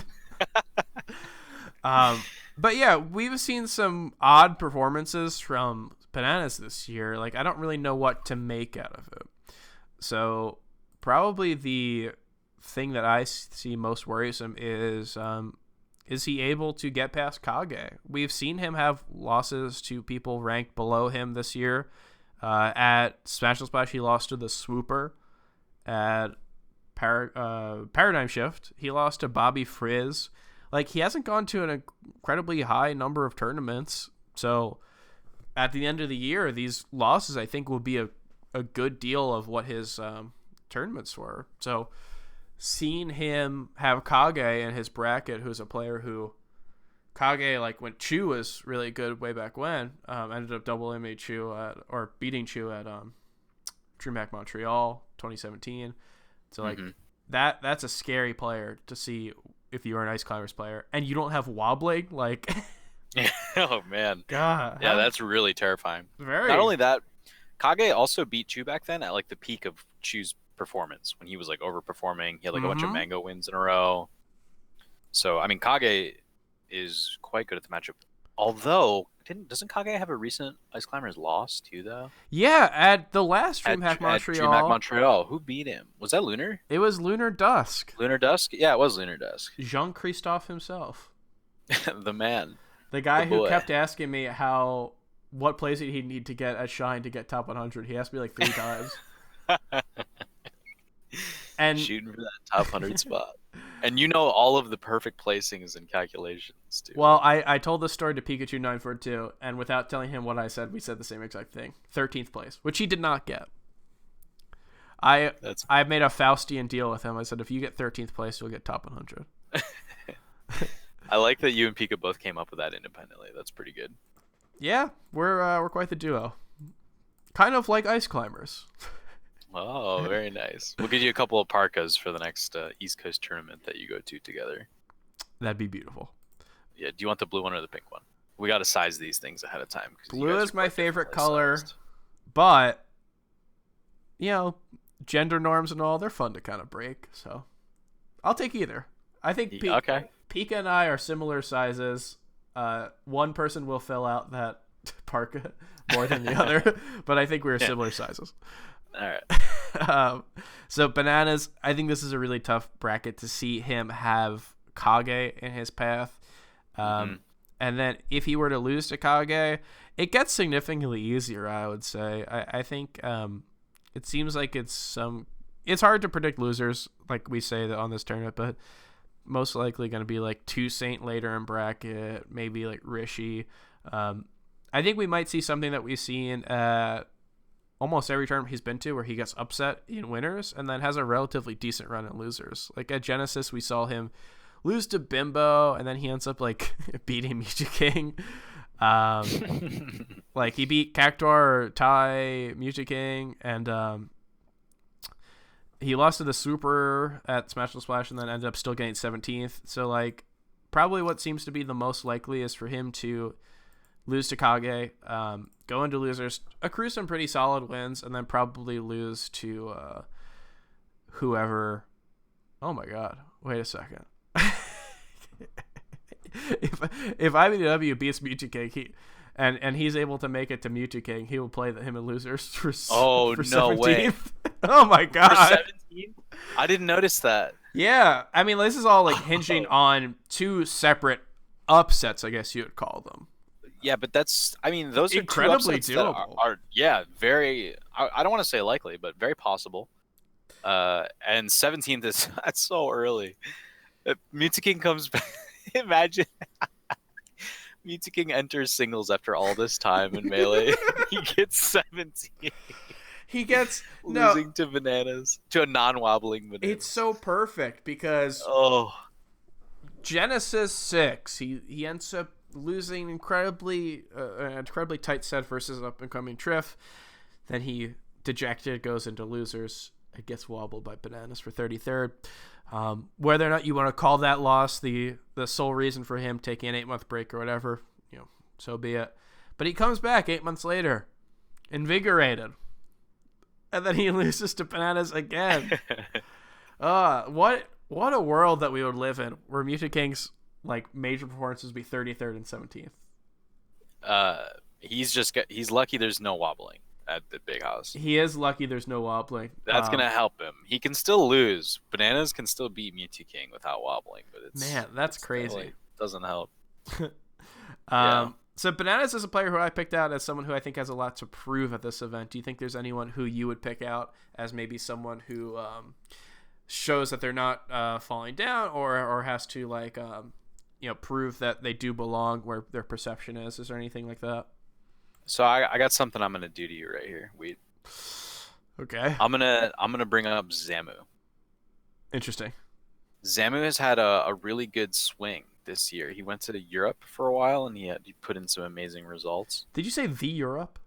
But yeah, we've seen some odd performances from Bananas this year. Like I don't really know what to make out of it. So probably the thing that I see most worrisome is he able to get past Kage? We've seen him have losses to people ranked below him this year. At Smash and Splash, he lost to the Swooper. At Paradigm Shift, he lost to Bobby Frizz. Like, he hasn't gone to an incredibly high number of tournaments. So, at the end of the year, these losses, I think, will be a good deal of what his tournaments were. So, seeing him have Kage in his bracket, who's a player who Kage, like when Chu was really good way back when, ended up double eliminating Chu or beating Chu at DreamHack Montreal 2017. So like that's a scary player to see if you are an Ice Climbers player and you don't have wobbling. Like, oh man, God, yeah, that's really terrifying. Very. Not only that, Kage also beat Chu back then at like the peak of Chu's performance when he was like overperforming. He had like a bunch of mango wins in a row. So I mean, Kage is quite good at the matchup. Although, doesn't Kage have a recent Ice Climbers loss too, though? Yeah, at the last DreamHack Montreal. At DreamHack Montreal, who beat him? Was that Lunar? It was Lunar Dusk. Lunar Dusk? Yeah, it was Lunar Dusk. Jean-Christophe himself. The man. The guy who kept asking me what place he'd need to get at Shine to get top 100. He asked me like 3 times. And shooting for that top 100 spot. And you know all of the perfect placings and calculations, too. Well, I told this story to Pikachu942, and without telling him what I said, we said the same exact thing. 13th place, which he did not get. I made a Faustian deal with him. I said, if you get 13th place, you'll get top 100. I like that you and Pika both came up with that independently. That's pretty good. Yeah, we're quite the duo. Kind of like Ice Climbers. Oh, very nice. We'll give you a couple of parkas for the next East Coast tournament that you go to together. That'd be beautiful. Yeah. Do you want the blue one or the pink one? We got to size these things ahead of time. Blue is my favorite color, but gender norms and all, they're fun to kind of break. So I'll take either. I think Pika and I are similar sizes. One person will fill out that parka more than the other, but I think we're similar sizes. All right. So Bananas, I think this is a really tough bracket to see him have Kage in his path. And then if he were to lose to Kage, it gets significantly easier, I would say. I think it seems like it's hard to predict losers, like we say that on this tournament, but most likely going to be like Toussaint later in bracket, maybe like Rishi. I think we might see something that we've seen at almost every tournament he's been to, where he gets upset in winners and then has a relatively decent run in losers. Like at Genesis, we saw him lose to Bimbo, and then he ends up like beating Mewtwo King. Like he beat Cactuar, Tai, Mewtwo King, and he lost to the Super at Smash and Splash, and then ended up still getting 17th. So like probably what seems to be the most likely is for him to lose to Kage, go into losers, accrue some pretty solid wins, and then probably lose to whoever. Oh my god, wait a second. if IBW beats Mewtwo King, and he's able to make it to Mewtwo King, he will play him in losers for no 17th. Way. Oh my god. For 17th? I didn't notice that. Yeah, I mean this is all like hinging on two separate upsets, I guess you would call them. Yeah, but those are incredibly two upsets doable. That are very. I don't want to say likely, but very possible. And 17th that's so early. Mewtwo King comes back. Imagine Mewtwo King enters singles after all this time in Melee. He gets 17. He gets losing to Bananas, to a non-wobbling Bananas. It's so perfect because Genesis 6, he ends up losing incredibly tight set versus up and coming Triff. Then he dejected goes into losers. It gets wobbled by Bananas for 33rd. Whether or not you want to call that loss the sole reason for him taking an 8-month break or whatever, so be it. But he comes back 8 months later, invigorated, and then he loses to Bananas again. What a world that we would live in, where Mewtwo King's like major performances be 33rd and 17th. He's lucky there's no wobbling at the big house. He is lucky there's no wobbling. That's gonna help him. He can still lose. Bananas can still beat Mewtwo King without wobbling, but that's crazy. Doesn't help. So Bananas is a player who I picked out as someone who I think has a lot to prove at this event. Do you think there's anyone who you would pick out as maybe someone who shows that they're not falling down, or has to like prove that they do belong where their perception is? Is there anything like that? So I got something I'm gonna do to you right here. Wait. Okay. I'm gonna bring up Zamu. Interesting. Zamu has had a really good swing this year. He went to Europe for a while and he put in some amazing results. Did you say the Europe?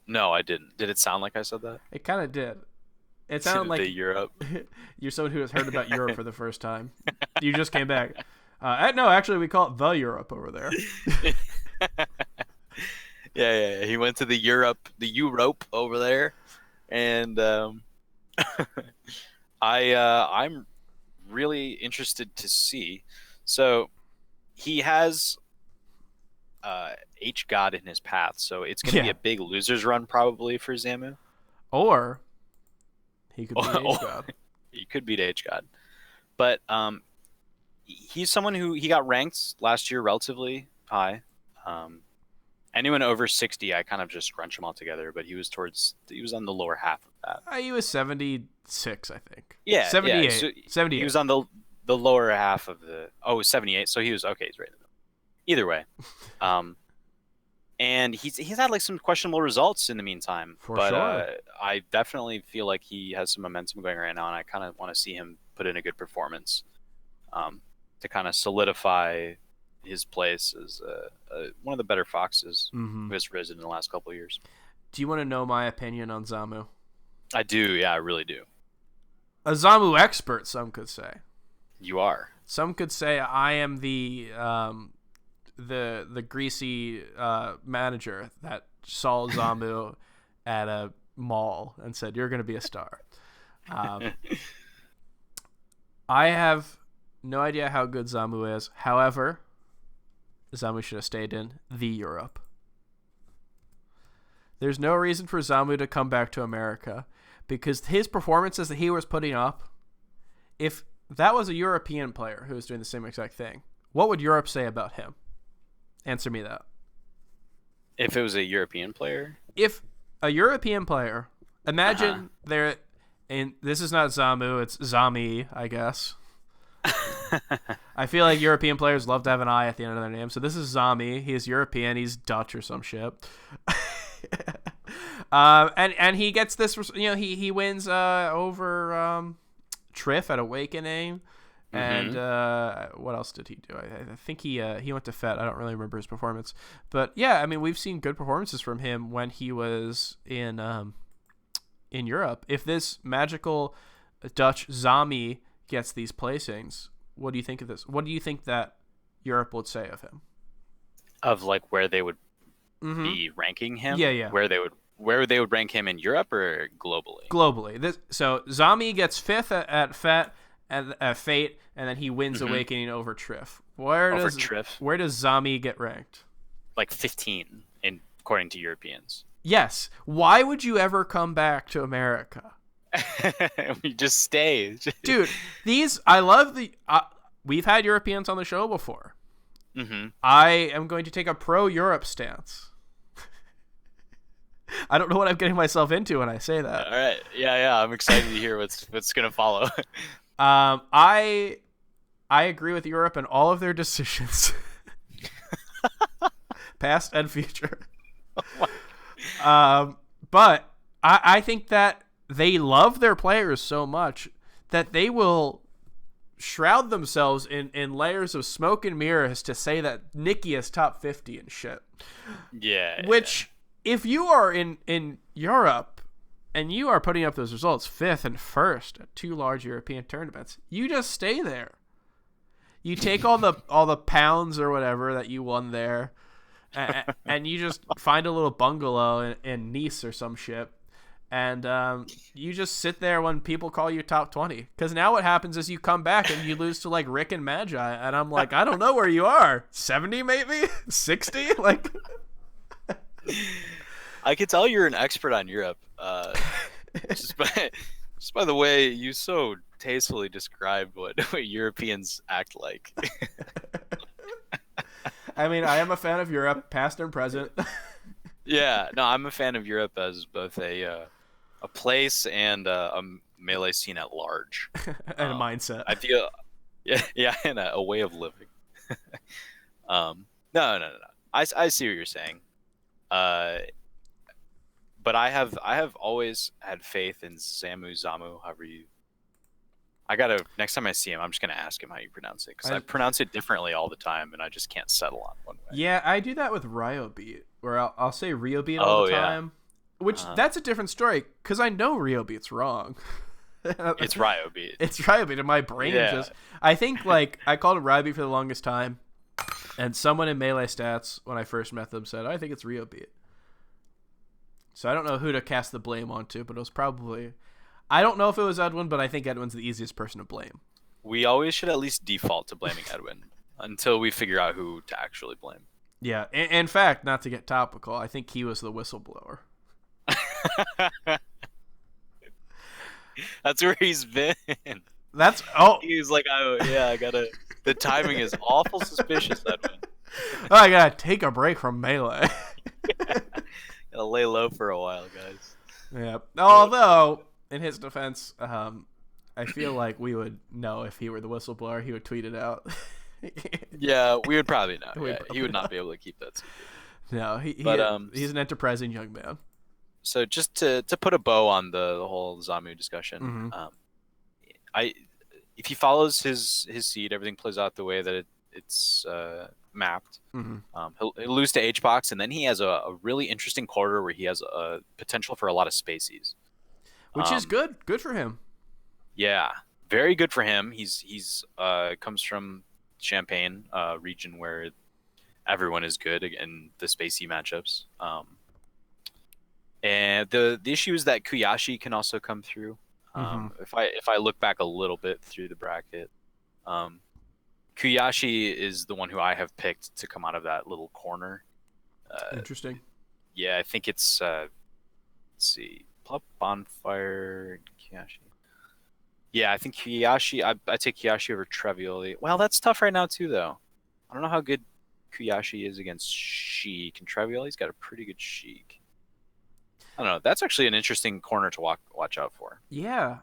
No, I didn't. Did it sound like I said that? It kind of did. It sounded like the Europe. You're someone who has heard about Europe for the first time. You just came back. No, actually, we call it the Europe over there. Yeah. He went to the Europe over there, and I'm really interested to see. So he has H God in his path, so it's going to be a big losers run probably for Zamu. Or he could beat H God. He could beat H God, but he's someone who he got ranked last year relatively high. Anyone over 60, I kind of just scrunch them all together, but he was on the lower half of that. He was 76, I think. Yeah, 78. Yeah. So 78. He was on the lower half of the 78, so he was okay. He's right in the middle. Either way, and he's had like some questionable results in the meantime. But I definitely feel like he has some momentum going right now, and I kind of want to see him put in a good performance to kind of solidify his place as one of the better foxes who has risen in the last couple of years. Do you want to know my opinion on Zamu? I do, yeah, I really do. A Zamu expert, some could say. You are. Some could say I am the the greasy manager that saw Zamu at a mall and said, "You're going to be a star." I have no idea how good Zamu is. However, Zamu should have stayed in the Europe. There's no reason for Zamu to come back to America because his performances that he was putting up, if that was a European player who was doing the same exact thing, what would Europe say about him? Answer me that. If it was a European player? If a European player, imagine they're, and this is not Zamu, it's Zami, I guess. I feel like European players love to have an I at the end of their name. So this is Zami. He's European. He's Dutch or some shit. And he gets this, he wins over Triff at Awakening. And what else did he do? I think he went to Fed. I don't really remember his performance. But yeah, I mean, we've seen good performances from him when he was in Europe. If this magical Dutch Zami gets these placings, what do you think of this? What do you think that Europe would say of him? Of like where they would be ranking him? Yeah. Where they would rank him in Europe or globally? Globally. So Zami gets 5th at FET at Fate, and then he wins Awakening over Triff. Where does Zami get ranked? Like 15 according to Europeans. Yes. Why would you ever come back to America? We just stay. Dude, I love we've had Europeans on the show before. I am going to take a pro-Europe stance. I don't know what I'm getting myself into when I say that. All right. Yeah. I'm excited to hear what's going to follow. I agree with Europe in all of their decisions. Past and future. But I think that they love their players so much that they will shroud themselves in layers of smoke and mirrors to say that Nikki is top 50 and shit. Yeah. Which, if you are in Europe and you are putting up those results 5th and 1st at 2 large European tournaments, you just stay there. You take all the pounds or whatever that you won there, and you just find a little bungalow in Nice or some shit, and you just sit there when people call you top 20. Because now what happens is you come back and you lose to like Rick and Magi, and I'm like, I don't know where you are. 70 maybe? 60? Like, I could tell you're an expert on Europe. Just by the way you so tastefully described what Europeans act like. I mean, I am a fan of Europe, past and present. Yeah, no, I'm a fan of Europe as both a place and a melee scene at large. And a mindset. I feel, yeah, and a way of living. No. I see what you're saying. But I have always had faith in Zamu, however you. Next time I see him, I'm just gonna ask him how you pronounce it, because I pronounce it differently all the time, and I just can't settle on one way. Yeah, I do that with Ryobeat, where I'll say Ryobeat all the time, which that's a different story, because I know Ryobeat's wrong. It's Ryobeat. It's Ryobeat, and my brain just. I think like I called it Ryobeat for the longest time, and someone in Melee Stats when I first met them said, "I think it's Ryobeat." So I don't know who to cast the blame onto, but it was probably. I don't know if it was Edwin, but I think Edwin's the easiest person to blame. We always should at least default to blaming Edwin until we figure out who to actually blame. Yeah. In fact, not to get topical, I think he was the whistleblower. That's where he's been. He's like, I gotta. The timing is awful suspicious, Edwin. I gotta take a break from Melee. Gotta lay low for a while, guys. Yeah. Although, in his defense, I feel like we would know if he were the whistleblower. He would tweet it out. Yeah, we would probably know. He would not be able to keep that secret. No, he's an enterprising young man. So just to put a bow on the whole Zamu discussion, if he follows his seed, everything plays out the way that it's mapped. He'll lose to H-Box, and then he has a really interesting quarter where he has a potential for a lot of spacies. Which is good. Good for him. Yeah, very good for him. He's comes from Champagne region where everyone is good in the spacey matchups. And the issue is that Kuyashi can also come through. If I look back a little bit through the bracket, Kuyashi is the one who I have picked to come out of that little corner. Interesting. Yeah, I think it's let's see, Plup, Bonfire, Kuyashi. Yeah, I think Kuyashi. I take Kuyashi over Trevioli. Well, that's tough right now too, though. I don't know how good Kuyashi is against Sheik, and Trevioli's got a pretty good Sheik. I don't know. That's actually an interesting corner to watch out for. Yeah,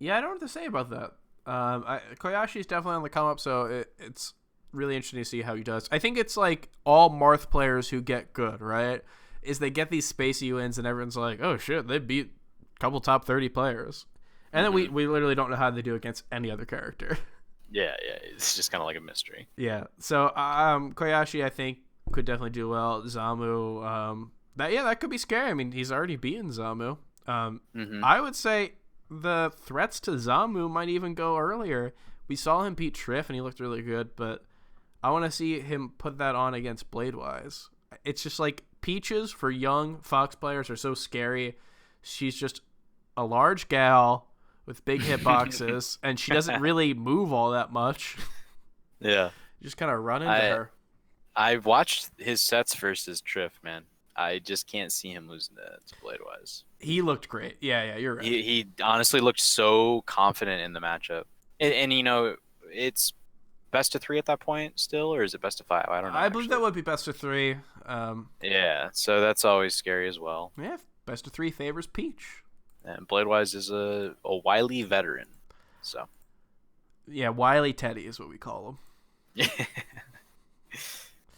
I don't know what to say about that. Koyashi's definitely on the come up, so it's really interesting to see how he does. I think it's like all Marth players who get good, right? Is they get these spacey wins, and everyone's like, "Oh shit, they beat a couple top 30 players," and then we literally don't know how they do against any other character. Yeah, it's just kind of like a mystery. Yeah, so Koyashi I think could definitely do well. Zamu, that could be scary. I mean, he's already beaten Zamu. I would say the threats to Zamu might even go earlier. We saw him beat Triff, and he looked really good, but I want to see him put that on against Bladewise. It's just like Peaches for young Fox players are so scary. She's just a large gal with big hitboxes, and she doesn't really move all that much. Yeah. You just kind of run into her. I've watched his sets versus Triff, man. I just can't see him losing to Bladewise. He looked great. Yeah, you're right. He honestly looked so confident in the matchup. And you know, it's best of 3 at that point still, or is it best of 5? I don't know. I believe that would be best of 3. Yeah, so that's always scary as well. Yeah, best of 3 favors Peach. And Bladewise is a wily veteran. So. Yeah, Wily Teddy is what we call him.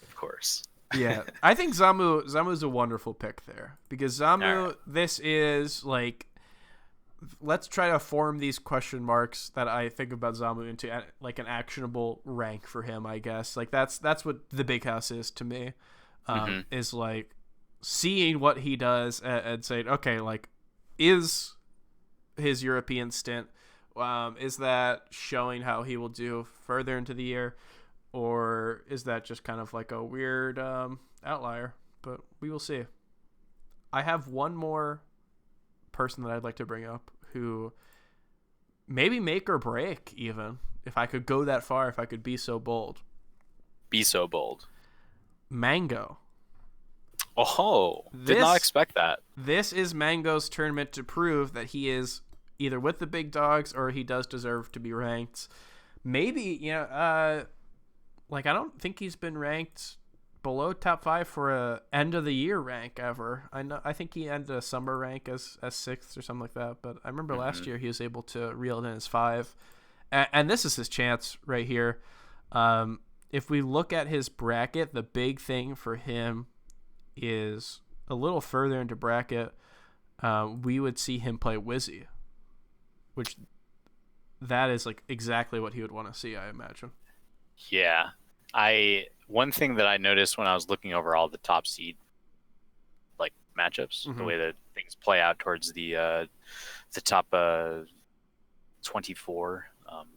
Of course. Yeah, I think Zamu's a wonderful pick there because Zamu, right. This is like, let's try to form these question marks that I think about Zamu into like an actionable rank for him. I guess like that's what the Big House is to me, is like seeing what he does and saying, okay, like is his European stint, is that showing how he will do further into the year? Or is that just kind of like a weird outlier? But we will see. I have one more person that I'd like to bring up who maybe make or break even. If I could go that far, if I could be so bold. Be so bold. Mango. Oh, did not expect that. This is Mango's tournament to prove that he is either with the big dogs or he does deserve to be ranked. Maybe, like, I don't think he's been ranked below top 5 for a end of the year rank ever. I think he ended a summer rank as 6th or something like that. But I remember last year he was able to reel it in as 5, and this is his chance right here. If we look at his bracket, the big thing for him is a little further into bracket. We would see him play Wizzy, which that is like exactly what he would want to see, I imagine. Yeah, one thing that I noticed when I was looking over all the top seed like matchups, the way that things play out towards the top 24,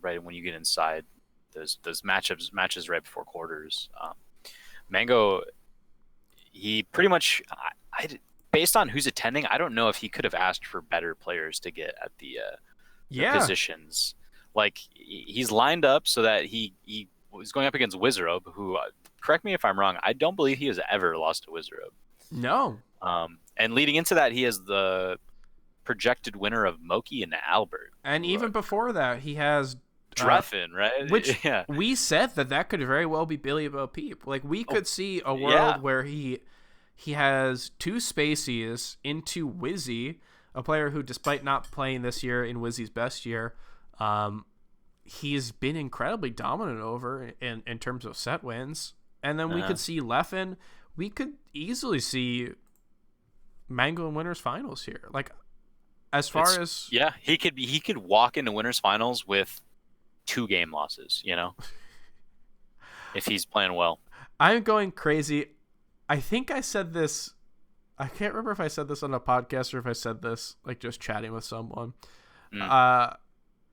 right when you get inside those matches right before quarters, Mango, he pretty much, I based on who's attending, I don't know if he could have asked for better players to get at the positions. Like he's lined up so that he was going up against Wizard, who, correct me if I'm wrong, I don't believe he has ever lost to Wizard. No. And leading into that, he is the projected winner of Moki and Albert. And even before that, he has Dreffin, right? Which we said that could very well be Billy Bo Peep. Like we could see a world where he has 2 Spaceys into Wizzy, a player who, despite not playing this year in Wizzy's best year, he's been incredibly dominant over in terms of set wins. And then we could see Leffen. We could easily see Mango in winners finals here. Like as far as he could walk into winners finals with 2 game losses, if he's playing well. I'm going crazy. I think I said this. I can't remember if I said this on a podcast or if I said this like just chatting with someone.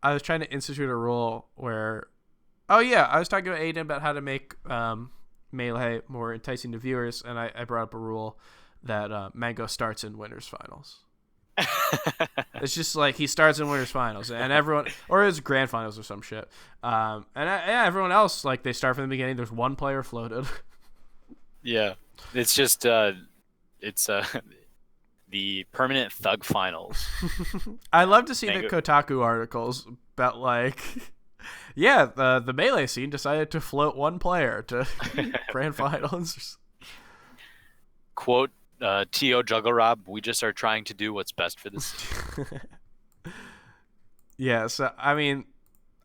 I was trying to institute a rule where, I was talking to Aiden about how to make Melee more enticing to viewers, and I brought up a rule that Mango starts in winners finals. It's just like he starts in winners finals, and everyone, or his grand finals or some shit. Everyone else, like, they start from the beginning. There's one player floated. Yeah, it's just the permanent thug finals. I love to see Mango. the Kotaku articles about, like, yeah, the Melee scene decided to float one player to grand finals. Quote, T.O. Juggle Rob, we just are trying to do what's best for this. Yeah, so, I mean,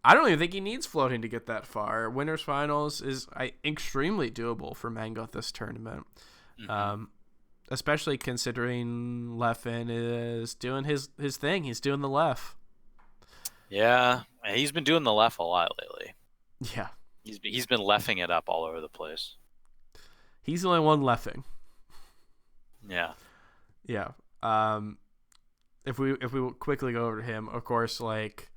I don't even think he needs floating to get that far. Winners finals is extremely doable for Mango at this tournament. Mm-hmm. Especially considering Leffen is doing his thing. He's doing the left. Yeah, he's been doing the left a lot lately. Yeah. He's been leffing it up all over the place. He's the only one leffing. Yeah. Yeah. If we quickly go over to him, of course, like,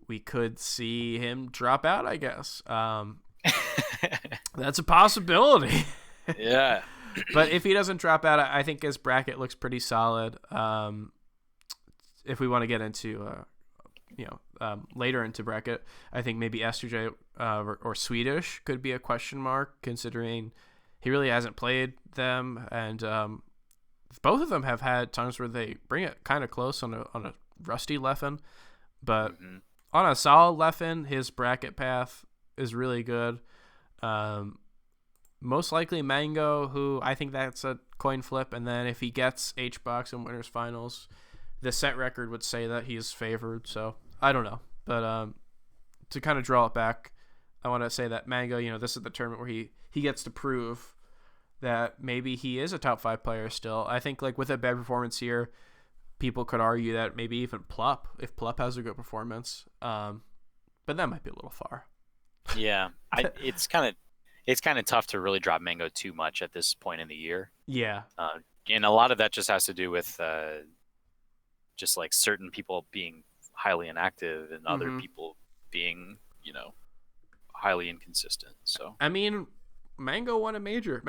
we could see him drop out, I guess. That's a possibility. Yeah. But if he doesn't drop out, I think his bracket looks pretty solid. If we want to get into, later into bracket, I think maybe SJ or Swedish could be a question mark, considering he really hasn't played them, and both of them have had times where they bring it kind of close on a rusty Leffen, but on a solid Leffen, his bracket path is really good. Most likely Mango, who I think that's a coin flip, and then if he gets H-Box in winners finals, the set record would say that he is favored. So I don't know, but to kind of draw it back, I want to say that Mango, this is the tournament where he gets to prove that maybe he is a top 5 player still. I think, like, with a bad performance here, people could argue that maybe even Plup, if Plup has a good performance, but that might be a little far. Yeah, it's kind of tough to really drop Mango too much at this point in the year. Yeah. And a lot of that just has to do with just, like, certain people being highly inactive and other people being, highly inconsistent. So, I mean, Mango won a major.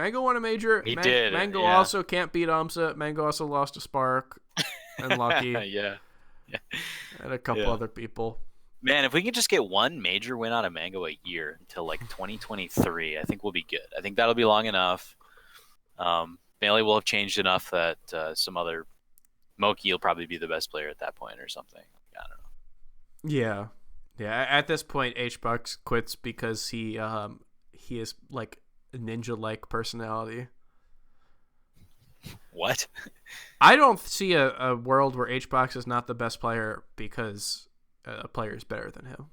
He did. Mango also can't beat Umsa. Mango also lost to Spark and Lucky. Yeah. And a couple other people. Man, if we can just get one major win out of Mango a year until, like, 2023, I think we'll be good. I think that'll be long enough. Melee will have changed enough that some other Moki will probably be the best player at that point or something. I don't know. Yeah. Yeah, at this point, H-Bucks quits because he is, like, a ninja-like personality. What? I don't see a world where H-Box is not the best player because a player is better than him.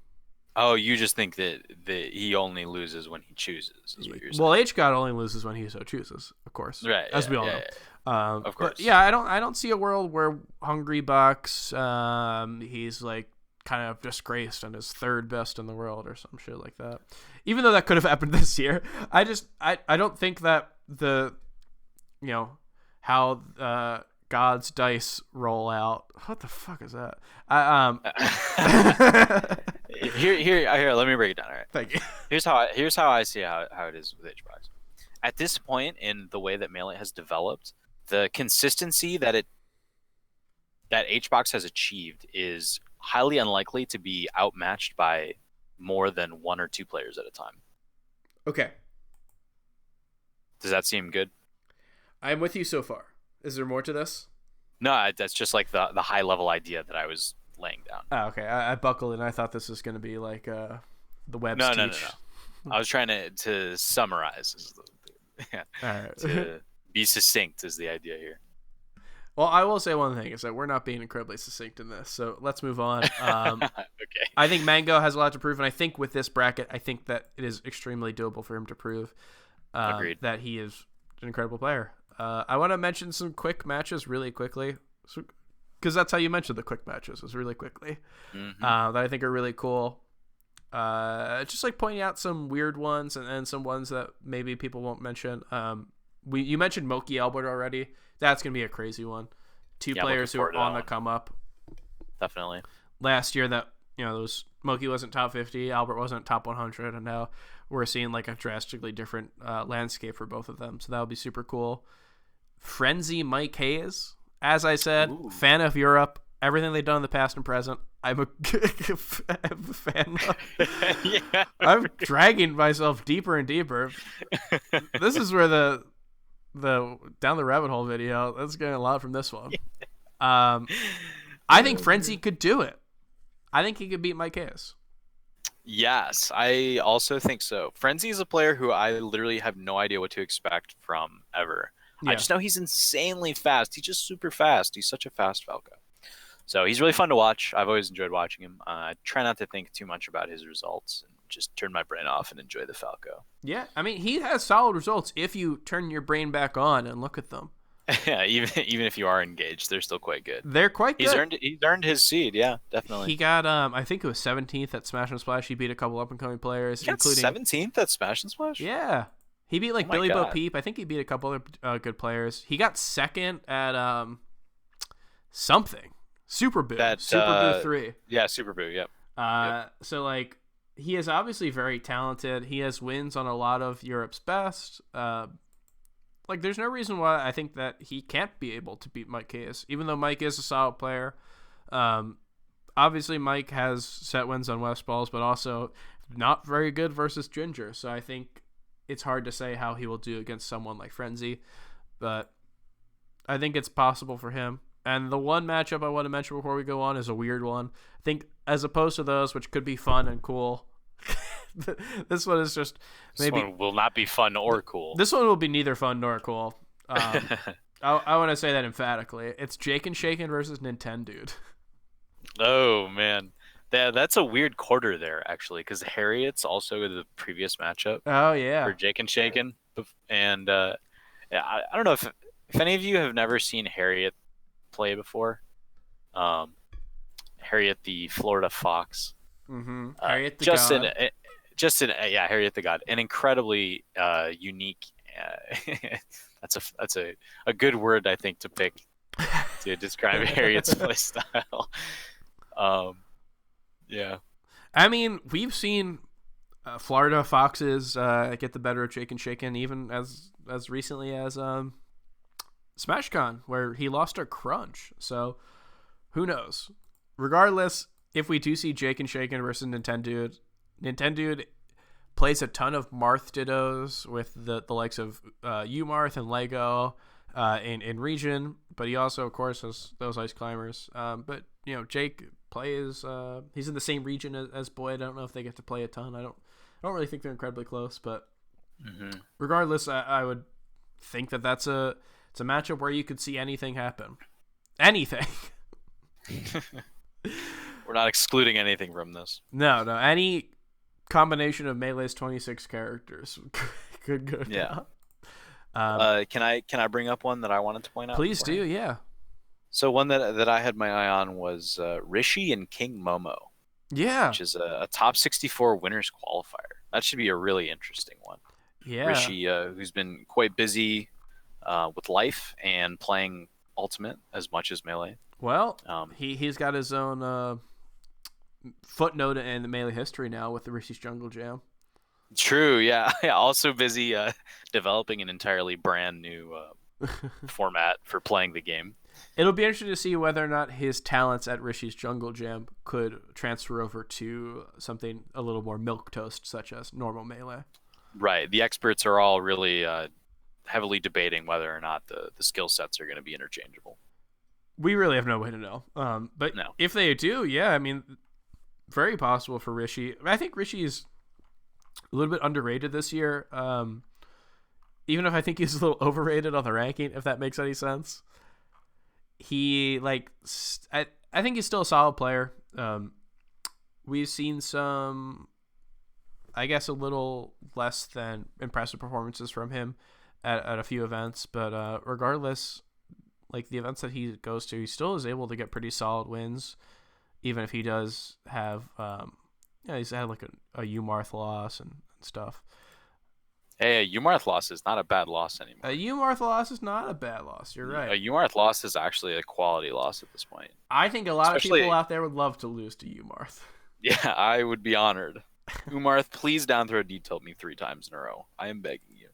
Oh, you just think that he only loses when he chooses, is what you're saying. Well, H-God only loses when he so chooses, of course. Right. As we all know. Yeah. Of course. But yeah, I don't see a world where Hungry Bucks, he's, like, kind of disgraced and is third best in the world or some shit like that. Even though that could have happened this year. I don't think that how God's dice roll out. What the fuck is that? Here, let me break it down. All right. Thank you. Here's how I see how it is with H-Box. At this point in the way that Melee has developed, the consistency that H-Box has achieved is highly unlikely to be outmatched by more than 1 or 2 players at a time. Okay. Does that seem good? I'm with you so far. Is there more to this? No, that's just like the high level idea that I was laying down. Oh, okay. I buckled in. I thought this was going to be like the web No. I was trying to summarize. All right. To be succinct is the idea here. Well, I will say one thing is that we're not being incredibly succinct in this, so let's move on. Okay. I think Mango has a lot to prove, and I think with this bracket, I think that it is extremely doable for him to prove that he is an incredible player. I want to mention some quick matches really quickly, because that's how you mentioned the quick matches, was really quickly, that I think are really cool. Just like pointing out some weird ones and some ones that maybe people won't mention. You mentioned Moki Albert already. That's going to be a crazy one. Two players who are on the come up. Definitely. Last year that those Moki wasn't top 50, Albert wasn't top 100, and now we're seeing like a drastically different landscape for both of them. So that would be super cool. Frenzy Mike Hayes, as I said, fan of Europe. Everything they've done in the past and present, I'm a fan of. Yeah, I'm dragging myself deeper and deeper. This is where the down the rabbit hole video, that's getting a lot from this one. I think Frenzy could do it. I think he could beat Mike Hayes. Yes, I also think so. Frenzy is a player who I literally have no idea what to expect from ever. Yeah. I just know he's insanely fast. He's just super fast. He's such a fast Falco. So he's really fun to watch. I've always enjoyed watching him. I try not to think too much about his results and just turn my brain off and enjoy the Falco. Yeah, I mean, he has solid results if you turn your brain back on and look at them. Yeah, even if you are engaged, they're still quite good. They're quite good. He's earned his seed, yeah, definitely. He got I think it was 17th at Smash and Splash. He beat a couple up and coming players, He got including 17th at Smash and Splash? Yeah. He beat like my Billy Bo God. Peep. I think he beat a couple other good players. He got second at something. Super Boo. Super Boo 3. Yeah, Super Boo, yep. So like he is obviously very talented. He has wins on a lot of Europe's best. Like there's no reason why I think that he can't be able to beat Mike Hayes, even though Mike is a solid player. Obviously Mike has set wins on West Balls, but also not very good versus Ginger. So I think it's hard to say how he will do against someone like Frenzy, but I think it's possible for him. And the one matchup I want to mention before we go on is a weird one. I think as opposed to those, which could be fun and cool, this one is just maybe This one will not be fun or cool. This one will be neither fun nor cool. I want to say that emphatically. It's Jake and Shaken versus Nintendo. Oh, man. That's a weird quarter there, actually, because Harriet's also the previous matchup Oh yeah. for Jake and Shaken. And yeah, I don't know if any of you have never seen Harriet play before. Harriet the Florida Fox. Mm-hmm. Harriet the God. Harriet the God. An incredibly unique. That's a good word, I think, to pick to describe Harriet's play style. Yeah. I mean, we've seen Florida Foxes get the better of Jake and Shaken even as recently as SmashCon, where he lost a crunch. So who knows? Regardless, if we do see Jake and Shaken versus Nintendo plays a ton of Marth Dittos with the likes of Umarth and Lego in region, but he also, of course, has those Ice Climbers. But Jake plays. He's in the same region as Boyd. I don't know if they get to play a ton. I don't really think they're incredibly close, but regardless, I would think that it's a matchup where you could see anything happen. Anything. We're not excluding anything from this. No. Any combination of Melee's 26 characters could go down. Yeah. Can I bring up one that I wanted to point out? Please do, yeah. So one that I had my eye on was Rishi and King Momo. Yeah. Which is a top 64 winners qualifier. That should be a really interesting one. Yeah. Rishi, who's been quite busy with life and playing Ultimate as much as Melee. Well, he's got his own footnote in the Melee history now with the Rishi's Jungle Jam. True, yeah. Also busy developing an entirely brand new format for playing the game. It'll be interesting to see whether or not his talents at Rishi's Jungle Jam could transfer over to something a little more milquetoast, such as normal Melee. Right. The experts are all really heavily debating whether or not the skill sets are going to be interchangeable. We really have no way to know. But no. If they do, yeah, I mean, very possible for Rishi. I think Rishi is a little bit underrated this year. Even if I think he's a little overrated on the ranking, if that makes any sense. I think he's still a solid player. We've seen some, I guess, a little less than impressive performances from him at a few events, but regardless, like the events that he goes to, he still is able to get pretty solid wins, even if he does have, he's had like a Umarth loss and stuff. Hey, a Umarth loss is not a bad loss anymore. A Umarth loss is not a bad loss. You're right. A Umarth loss is actually a quality loss at this point. I think a lot of people out there would love to lose to Umarth. Yeah, I would be honored. Umarth, please down throw D-tilt me 3 times in a row. I am begging you.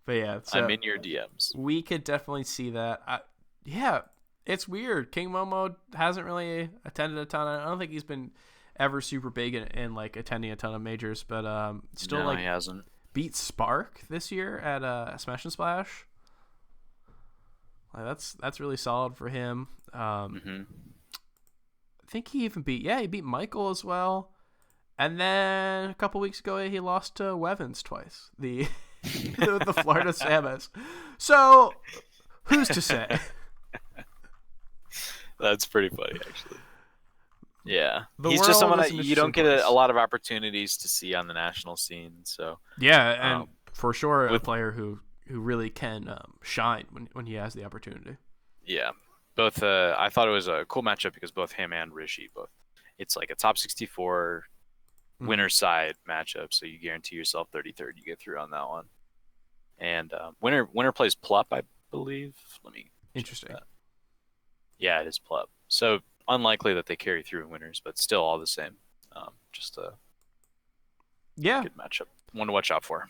But yeah, I'm in your DMs. We could definitely see that. Yeah, it's weird. King Momo hasn't really attended a ton. I don't think he's been ever super big in like attending a ton of majors, but still No, he hasn't. beat Spark this year at Smash and Splash. Like that's really solid for him. I think he even he beat Michael as well. And then a couple weeks ago, he lost to Wevins twice, the Florida Samus. So, who's to say? That's pretty funny, actually. Yeah, He's just someone that you don't get a lot of opportunities to see on the national scene. So yeah, and for sure, a player who really can shine when he has the opportunity. Yeah, both. I thought it was a cool matchup because both him and Rishi it's like a top 64 winner side matchup, so you guarantee yourself 33rd. You get through on that one. And winner plays Plup, I believe. Let me. Interesting. Yeah, it is Plup. So unlikely that they carry through winners, but still all the same. Just a good matchup. One to watch out for.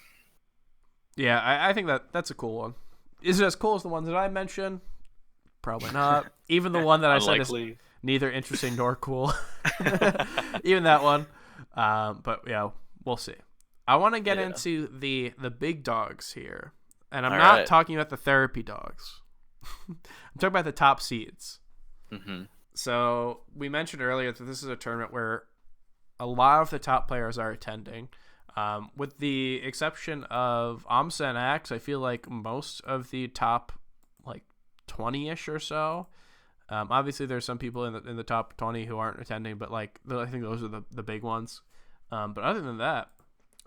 Yeah, I think that's a cool one. Is it as cool as the ones that I mentioned? Probably not. Even the one that I said is neither interesting nor cool. Even that one. But yeah, we'll see. I want to get into the big dogs here. And I'm not talking about the therapy dogs. I'm talking about the top seeds. Mm-hmm. So we mentioned earlier that this is a tournament where a lot of the top players are attending. With the exception of Amsa and Axe, I feel like most of the top 20-ish or so. Obviously, there's some people in the top 20 who aren't attending, but I think those are the big ones. But other than that,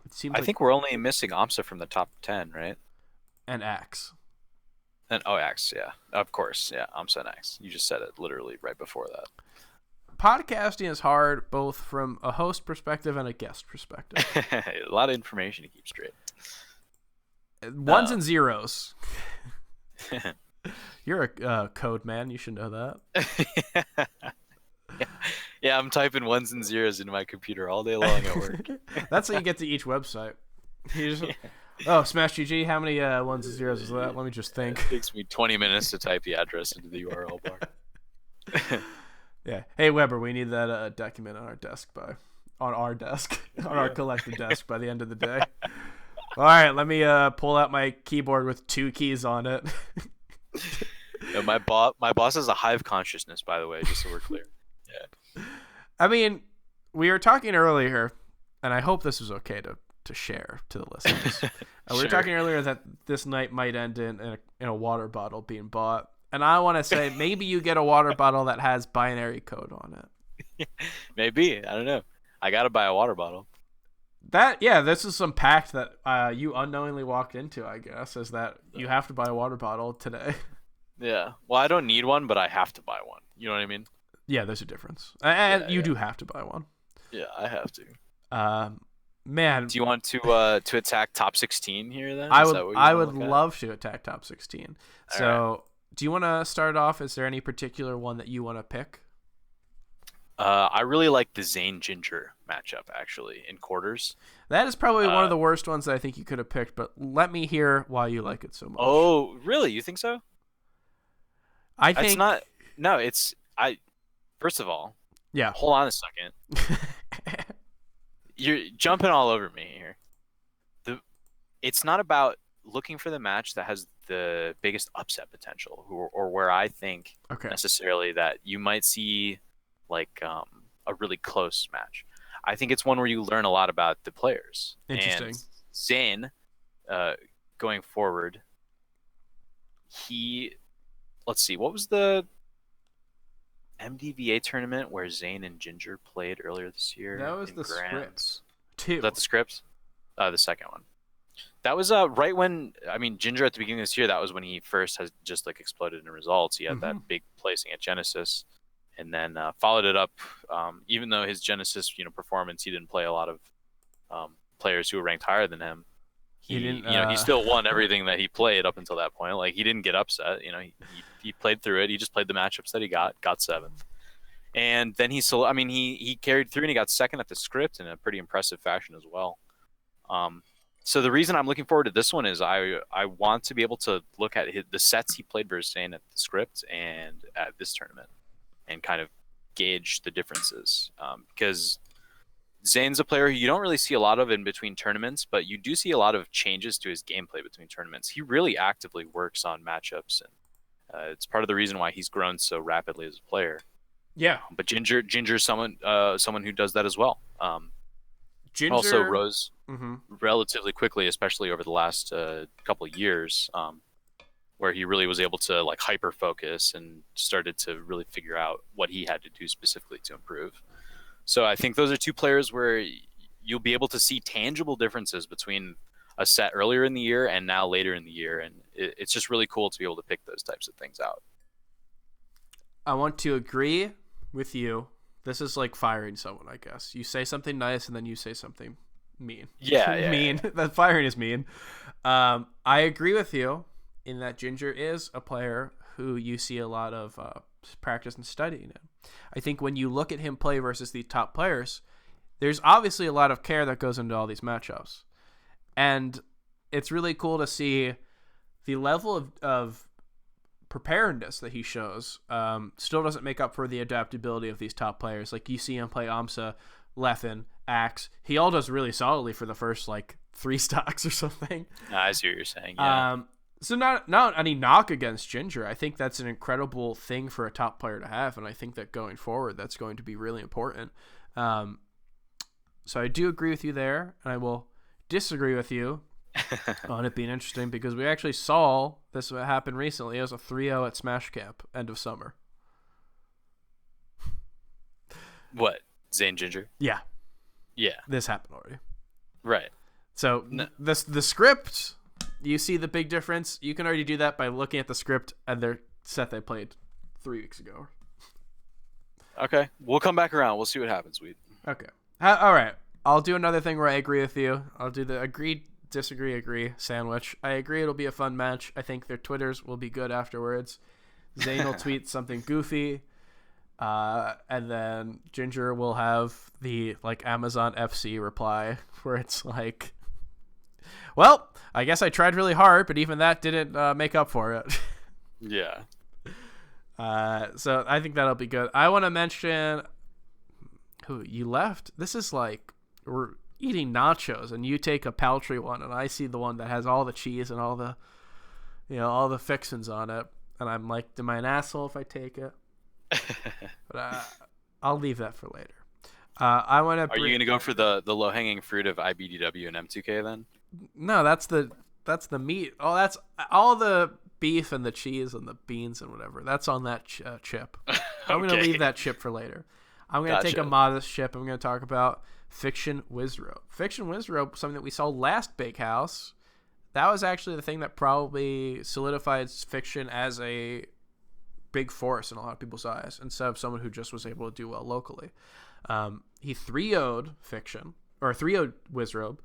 it seems. I think we're only missing Amsa from the top 10, right? And Axe. And Axe, yeah, of course, yeah, Amsa and Axe. You just said it literally right before that. Podcasting is hard, both from a host perspective and a guest perspective. A lot of information to keep straight. Ones and zeros. You're a code man. You should know that. Yeah, I'm typing ones and zeros into my computer all day long at work. That's how you get to each website. You just, Smash GG, how many ones and zeros is that? Let me just think. It takes me 20 minutes to type the address into the URL bar. Yeah. Hey, Weber, we need that document on our desk on our collective desk by the end of the day. All right, let me pull out my keyboard with 2 keys on it. No, my boss has a hive consciousness, by the way, just so we're clear. Yeah. I mean, we were talking earlier, and I hope this is okay to share to the listeners. We were talking earlier that this night might end in a water bottle being bought. And I want to say maybe you get a water bottle that has binary code on it. Maybe. I don't know. I got to buy a water bottle. This is some pact that you unknowingly walked into, I guess, is that you have to buy a water bottle today. Yeah. Well, I don't need one, but I have to buy one. You know what I mean? Yeah, there's a difference. And you do have to buy one. Yeah, I have to. Man. Do you want to attack top 16 here then? I would love to attack top 16. All so... right. Do you want to start off? Is there any particular one that you want to pick? I really like the Zane Ginger matchup, actually, in quarters. That is probably one of the worst ones that I think you could have picked, but let me hear why you like it so much. Oh, really? You think so? I think... It's not... No, it's... First of all... Yeah. Hold on a second. You're jumping all over me here. It's not about looking for the match that has the biggest upset potential, or where I think necessarily that you might see a really close match. I think it's one where you learn a lot about the players. Interesting. And Zane, going forward, let's see, what was the MDVA tournament where Zane and Ginger played earlier this year? That was the script. 2. Was that the script? The second one. That was right when, Ginger at the beginning of this year, that was when he first has just exploded in results. He had that big placing at Genesis, and then followed it up. Even though his Genesis, performance, he didn't play a lot of players who were ranked higher than him. He still won everything that he played up until that point. He didn't get upset. He played through it. He just played the matchups that he got 7th. And then he carried through and he got second at the script in a pretty impressive fashion as well. So the reason I'm looking forward to this one is I want to be able to look at the sets he played versus Zane at the script and at this tournament and kind of gauge the differences. Because Zane's a player who you don't really see a lot of in between tournaments, but you do see a lot of changes to his gameplay between tournaments. He really actively works on matchups, and it's part of the reason why he's grown so rapidly as a player. Yeah, but Ginger's someone who does that as well. Ginger also rose relatively quickly, especially over the last couple of years, where he really was able to like hyper focus and started to really figure out what he had to do specifically to improve. So I think those are two players where you'll be able to see tangible differences between a set earlier in the year and now later in the year, and it's just really cool to be able to pick those types of things out. I want to agree with you. This is like firing someone, I guess. You say something nice and then you say something mean. Yeah, mean. Yeah. That firing is mean. I agree with you in that Ginger is a player who you see a lot of practice and studying in. I think when you look at him play versus the top players, there's obviously a lot of care that goes into all these matchups. And it's really cool to see the level of preparedness that he shows still doesn't make up for the adaptability of these top players. Like you see him play Amsa, Leffen, Axe. He all does really solidly for the first like 3 stocks or something. I see what you're saying. Yeah. So not any knock against Ginger. I think that's an incredible thing for a top player to have, and I think that going forward that's going to be really important. So I do agree with you there, and I will disagree with you on it being interesting because we actually saw this happen recently. It was a 3-0 at Smash Camp, end of summer. What? Zane Ginger? Yeah. Yeah. This happened already. Right. So the script, you see the big difference. You can already do that by looking at the script and their set they played 3 weeks ago. Okay. We'll come back around. We'll see what happens, Weed. Okay. All right. I'll do another thing where I agree with you. I'll do the agree, disagree, agree sandwich. I agree it'll be a fun match. I think their Twitters will be good afterwards. Zane will tweet something goofy. And then Ginger will have the like Amazon FC reply where it's like, well, I guess I tried really hard, but even that didn't make up for it. Yeah. So I think that'll be good. I want to mention who you left. This is like we're eating nachos and you take a paltry one and I see the one that has all the cheese and all the, all the fixins on it. And I'm like, am I an asshole if I take it? But I'll leave that for later. I want to. Are you gonna go for the low hanging fruit of IBDW and M2K then? No, that's the meat. Oh, that's all the beef and the cheese and the beans and whatever. That's on that chip. I'm gonna leave that chip for later. I'm gonna take a modest chip. I'm gonna talk about Fiction Wizrobe. Fiction Wizrobe, something that we saw last Big House. That was actually the thing that probably solidified Fiction as a big force in a lot of people's eyes instead of someone who just was able to do well locally. He 3-0'd Fiction, or 3-0'd Wizrobe.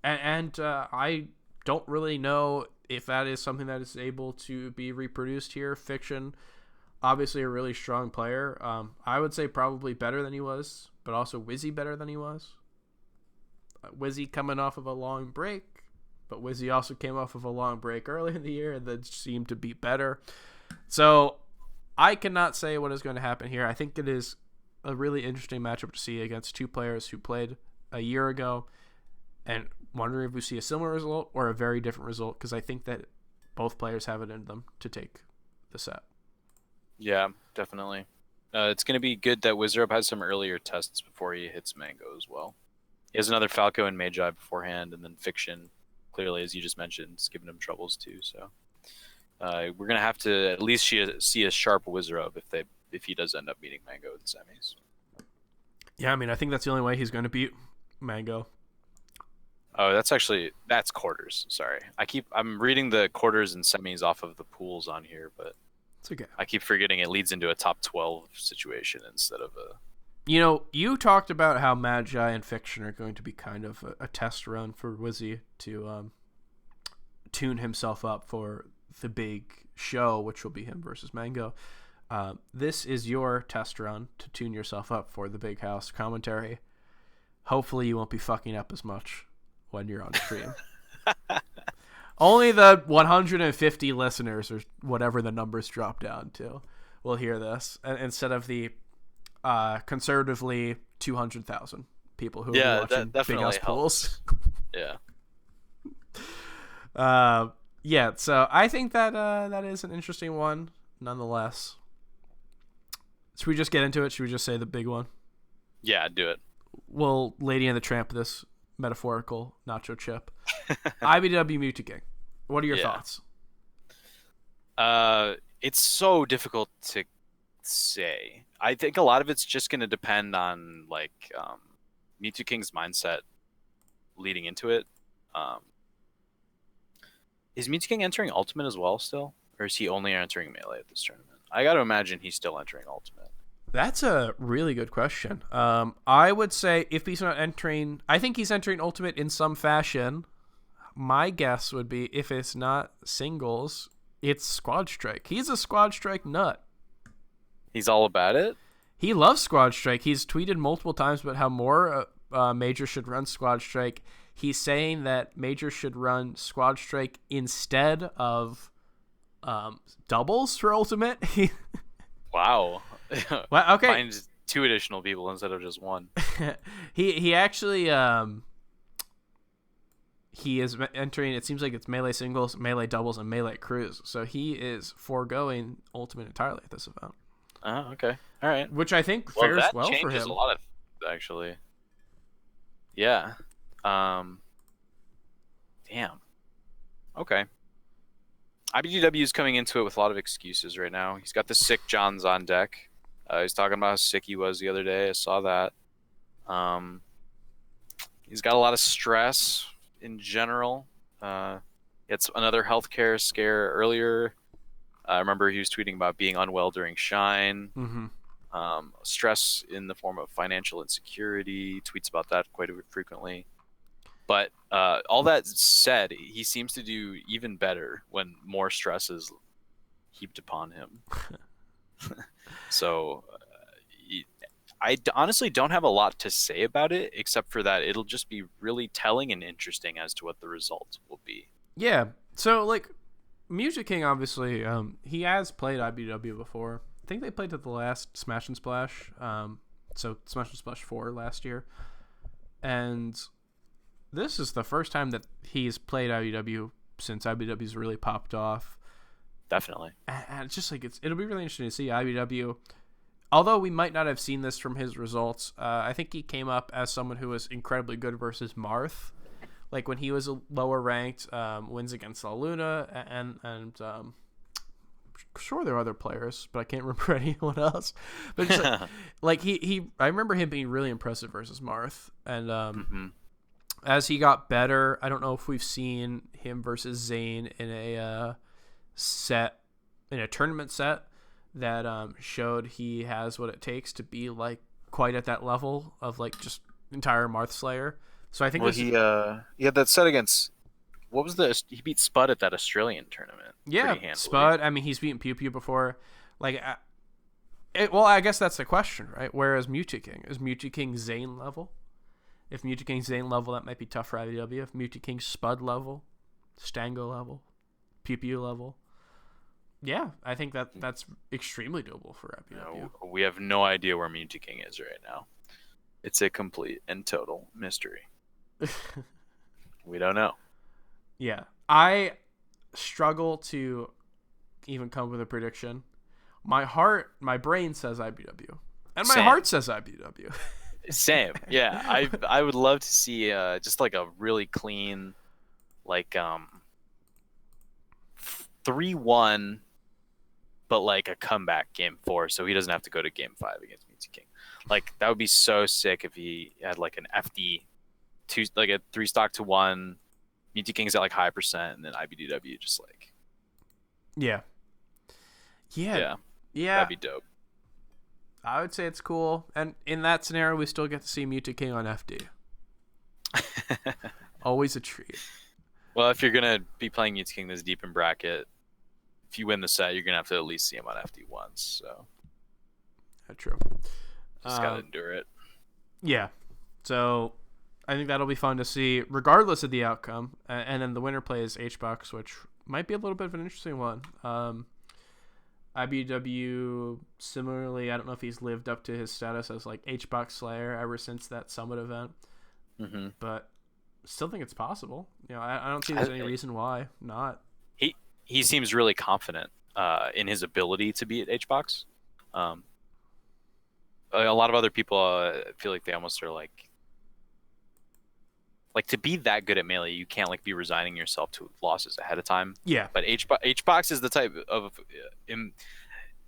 And I don't really know if that is something that is able to be reproduced here. Fiction, obviously a really strong player. I would say probably better than he was, but also Wizzy better than he was. Wizzy coming off of a long break, but Wizzy also came off of a long break early in the year and then seemed to be better. So I cannot say what is going to happen here. I think it is a really interesting matchup to see against two players who played a year ago, and wondering if we see a similar result or a very different result, because I think that both players have it in them to take the set. Yeah, definitely. It's going to be good that Wizrobe has some earlier tests before he hits Mango as well. He has another Falco and Magi beforehand, and then Fiction, clearly, as you just mentioned, is giving him troubles too. So we're going to have to at least see a sharp Wizrobe if he does end up beating Mango in the semis. Yeah, I mean, I think that's the only way he's going to beat Mango. Oh, that's quarters. Sorry. I'm reading the quarters and semis off of the pools on here, but it's okay. I keep forgetting it leads into a top 12 situation instead of a... You talked about how Magi and Fiction are going to be kind of a test run for Wizzy to tune himself up for the big show, which will be him versus Mango. This is your test run to tune yourself up for the Big House commentary. Hopefully you won't be fucking up as much when you're on stream. Only the 150 listeners or whatever the numbers drop down to will hear this instead of the conservatively 200,000 people who will be watching Big House pools. Yeah. So I think that that is an interesting one nonetheless. Should we just get into it? Should we just say the big one? Yeah, do it. Well, Lady and the Tramp, this metaphorical nacho chip. IBW Mewtwo King. What are your thoughts? It's so difficult to say. I think a lot of it's just going to depend on Mewtwo King's mindset leading into it. Is Mewtwo King entering Ultimate as well still? Or is he only entering Melee at this tournament? I got to imagine he's still entering Ultimate. That's a really good question. I would say if he's not entering... I think he's entering Ultimate in some fashion. My guess would be if it's not singles, it's Squad Strike. He's a Squad Strike nut. He's all about it? He loves Squad Strike. He's tweeted multiple times about how more Major should run Squad Strike. He's saying that Major should run Squad Strike instead of doubles for Ultimate. Wow. Well, okay. Find 2 additional people instead of just 1. he actually he is entering, it seems like it's Melee singles, Melee doubles, and Melee crews. So he is foregoing Ultimate entirely at this event. Oh, okay. All right. Which I think fares well for him. That changes a lot of things, actually. Yeah. Damn. Okay. IBDW is coming into it with a lot of excuses right now. He's got the sick Johns on deck. He's talking about how sick he was the other day. I saw that. He's got a lot of stress in general. It's another healthcare scare earlier. I remember he was tweeting about being unwell during Shine. Mm-hmm. Stress in the form of financial insecurity. Tweets about that quite frequently. But all that said, he seems to do even better when more stress is heaped upon him. So I honestly don't have a lot to say about it, except for that it'll just be really telling and interesting as to what the results will be. Yeah. So, Mewtwo King, obviously, he has played IBW before. I think they played at the last Smash and Splash. So Smash and Splash 4 last year. And this is the first time that he's played IBW since IBW's really popped off. Definitely. And it's just it'll be really interesting to see IBW. Although we might not have seen this from his results, I think he came up as someone who was incredibly good versus Marth. When he was lower ranked, wins against La Luna, and sure there are other players, but I can't remember anyone else. But it's I remember him being really impressive versus Marth, and as he got better, I don't know if we've seen him versus Zane in a tournament set that showed he has what it takes to be quite at that level of just entire Marth Slayer. So I think he had that set against he beat Spud at that Australian tournament. Yeah, Spud. I mean, he's beaten Pew Pew before. Well, I guess that's the question, right? Where is Mewtwo King? Is Mewtwo King Zane level? If Mewtwo King's Zane level, that might be tough for IBW. If Mewtwo King's Spud level, Stango level, Pew Pew level, yeah, I think that's extremely doable for IBW. No, we have no idea where Mewtwo King is right now. It's a complete and total mystery. We don't know. Yeah, I struggle to even come with a prediction. My brain says IBW, and my heart says IBW. Same. Yeah, I would love to see just a really clean 3-1, but a comeback game 4, so he doesn't have to go to game 5 against Mewtwo King. That would be so sick if he had an FD 2, a 3 stock to 1. Mewtwo King's at high percent, and then IBDW just Yeah. That'd be dope. I would say it's cool, and in that scenario, we still get to see Mewtwo King on FD. Always a treat. Well, if you're gonna be playing Mewtwo King this deep in bracket, if you win the set, you're gonna have to at least see him on FD once. So True. Just gotta endure it. Yeah. So I think that'll be fun to see, regardless of the outcome. And then the winner plays HBox, which might be a little bit of an interesting one. IBW, similarly, I don't know if he's lived up to his status as like HBox Slayer ever since that Summit event. Mm-hmm. But still think it's possible. You know, I don't see there's any reason why not. He seems really confident in his ability to beat HBox. A lot of other people feel like they almost are like to be that good at Melee, you can't like be resigning yourself to losses ahead of time. Yeah. But HBox is the type of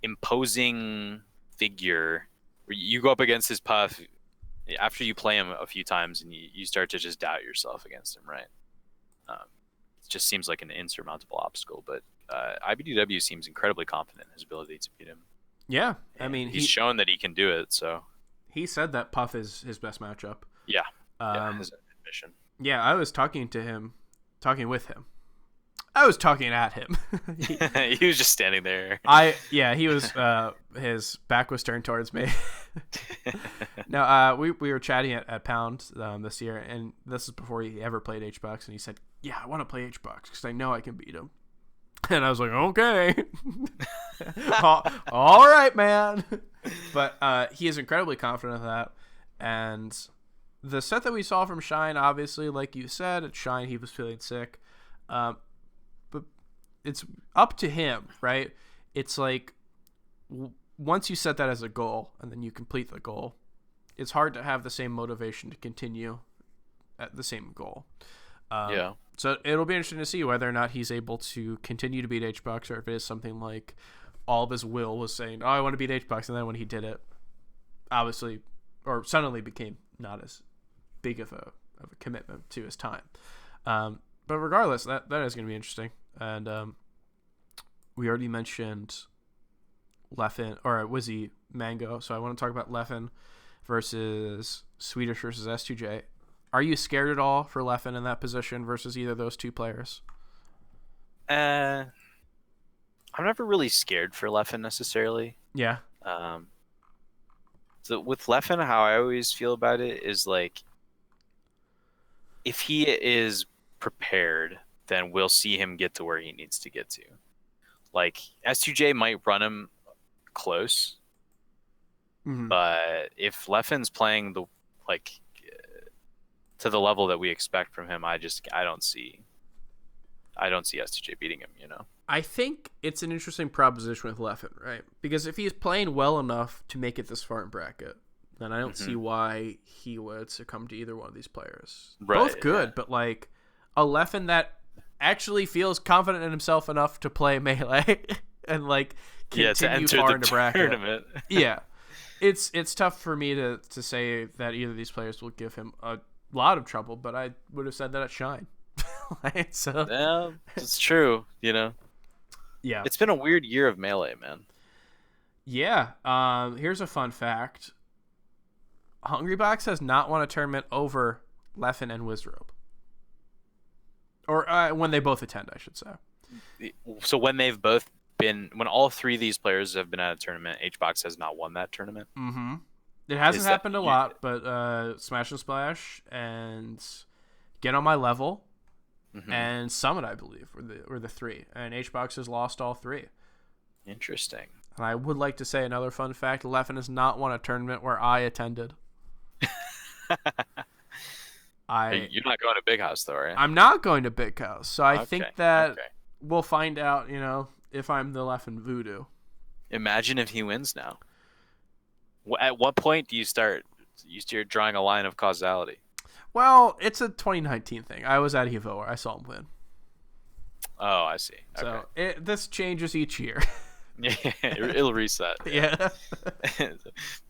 imposing figure where you go up against his puff after you play him a few times and you start to just doubt yourself against him, right? It just seems like an insurmountable obstacle, but IBDW seems incredibly confident in his ability to beat him. Yeah, I mean, he's shown that he can do it. So he said that Puff is his best matchup. Yeah, his admission. Yeah, I was talking with him. I was talking at him. He was just standing there. He was. His back was turned towards me. No, we were chatting at Pound this year, and this is before he ever played HBox, and he said, "Yeah, I want to play HBox because I know I can beat him." And I was like, "Okay, all right, man." But he is incredibly confident of that, and the set that we saw from Shine, obviously, like you said, at Shine he was feeling sick, but it's up to him, right? It's like once you set that as a goal and then you complete the goal, it's hard to have the same motivation to continue at the same goal. Yeah. So it'll be interesting to see whether or not he's able to continue to beat HBox, or if it is something like all of his will was saying, "Oh, I want to beat HBox," and then when he did it, obviously, or suddenly became not as big of a commitment to his time. But regardless, that is going to be interesting. And we already mentioned Leffen or Wizzy Mango, so I want to talk about Leffen versus Swedish versus S2J. Are you scared at all for Leffen in that position versus either of those two players? I'm never really scared for Leffen necessarily. Yeah. So with Leffen, how I always feel about it is like, if he is prepared, then we'll see him get to where he needs to get to. Like, S2J might run him close, but if Leffen's playing to the level that we expect from him, I don't see S2J beating him, you know? I think it's an interesting proposition with Leffen, right? Because if he's playing well enough to make it this far in bracket, then I don't see why he would succumb to either one of these players. Right, both good, but like a Leffen that actually feels confident in himself enough to play Melee and like continue far into bracket. Tournament. Yeah. It's tough for me to say that either of these players will give him a lot of trouble, but I would have said that at Shine. So yeah, it's true, you know. Yeah. It's been a weird year of Melee, man. Yeah. Here's a fun fact. Hungrybox has not won a tournament over Leffen and Wizrobe. Or when they both attend, I should say. So when all three of these players have been at a tournament, HBox has not won that tournament. Mm-hmm. It hasn't happened a lot, but Smash and Splash and Get on My Level and Summit, I believe, were the three. And HBox has lost all three. Interesting. And I would like to say another fun fact. Leffen has not won a tournament where I attended. You're not going to Big House, though, right? I'm not going to Big House. So I think that we'll find out, if I'm the Leffen voodoo. Imagine if he wins now. At what point do you start drawing a line of causality? Well, it's a 2019 thing. I was at Evo where I saw him win. Oh, I see. So this changes each year. Yeah, it'll reset. Yeah.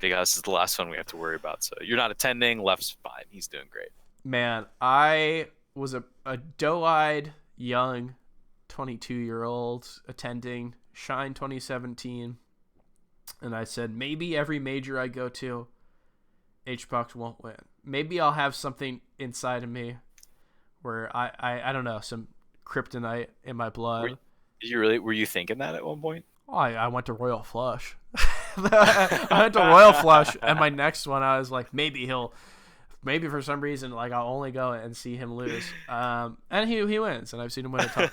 Big House is the last one we have to worry about. So you're not attending. Left's fine. He's doing great. Man, I was a doe-eyed young 22-year-old attending Shine 2017, and I said, maybe every major I go to, HBox won't win. Maybe I'll have something inside of me where I don't know, some kryptonite in my blood. Did you really? Were you thinking that at one point? Oh, I went to Royal Flush. I went to Royal Flush, and my next one, I was like, maybe for some reason, like I'll only go and see him lose. And he wins, and I've seen him win a ton.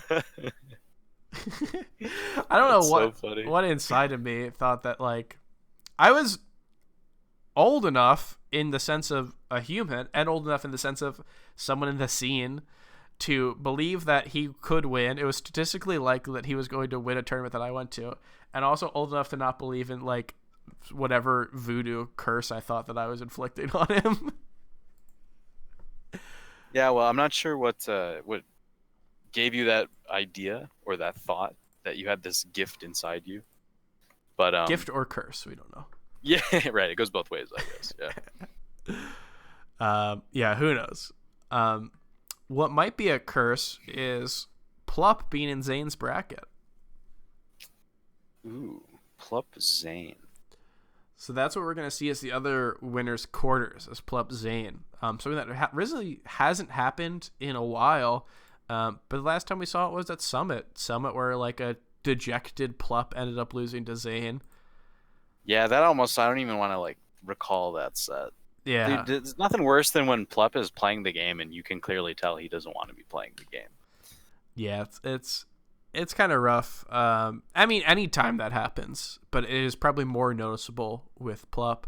I don't know what inside of me thought that, like, I was old enough in the sense of a human, and old enough in the sense of someone in the scene, to believe that he could win. It was statistically likely that he was going to win a tournament that I went to, and also old enough to not believe in, like, whatever voodoo curse I thought that I was inflicting on him. Yeah, well, I'm not sure what gave you that idea or that thought that you had this gift inside you, but gift or curse, we don't know. Yeah, right. It goes both ways, I guess. Yeah. Yeah, who knows? What might be a curse is Plup being in Zane's bracket. Ooh, Plup Zane. So that's what we're going to see as the other winners' quarters, as Plup Zane. Something that really hasn't happened in a while. But the last time we saw it was at Summit, where like a dejected Plup ended up losing to Zane. Yeah, that almost, I don't even want to like recall that set. Yeah. There's nothing worse than when Plup is playing the game and you can clearly tell he doesn't want to be playing the game. Yeah, it's kind of rough. I mean, anytime that happens, but it is probably more noticeable with Plup.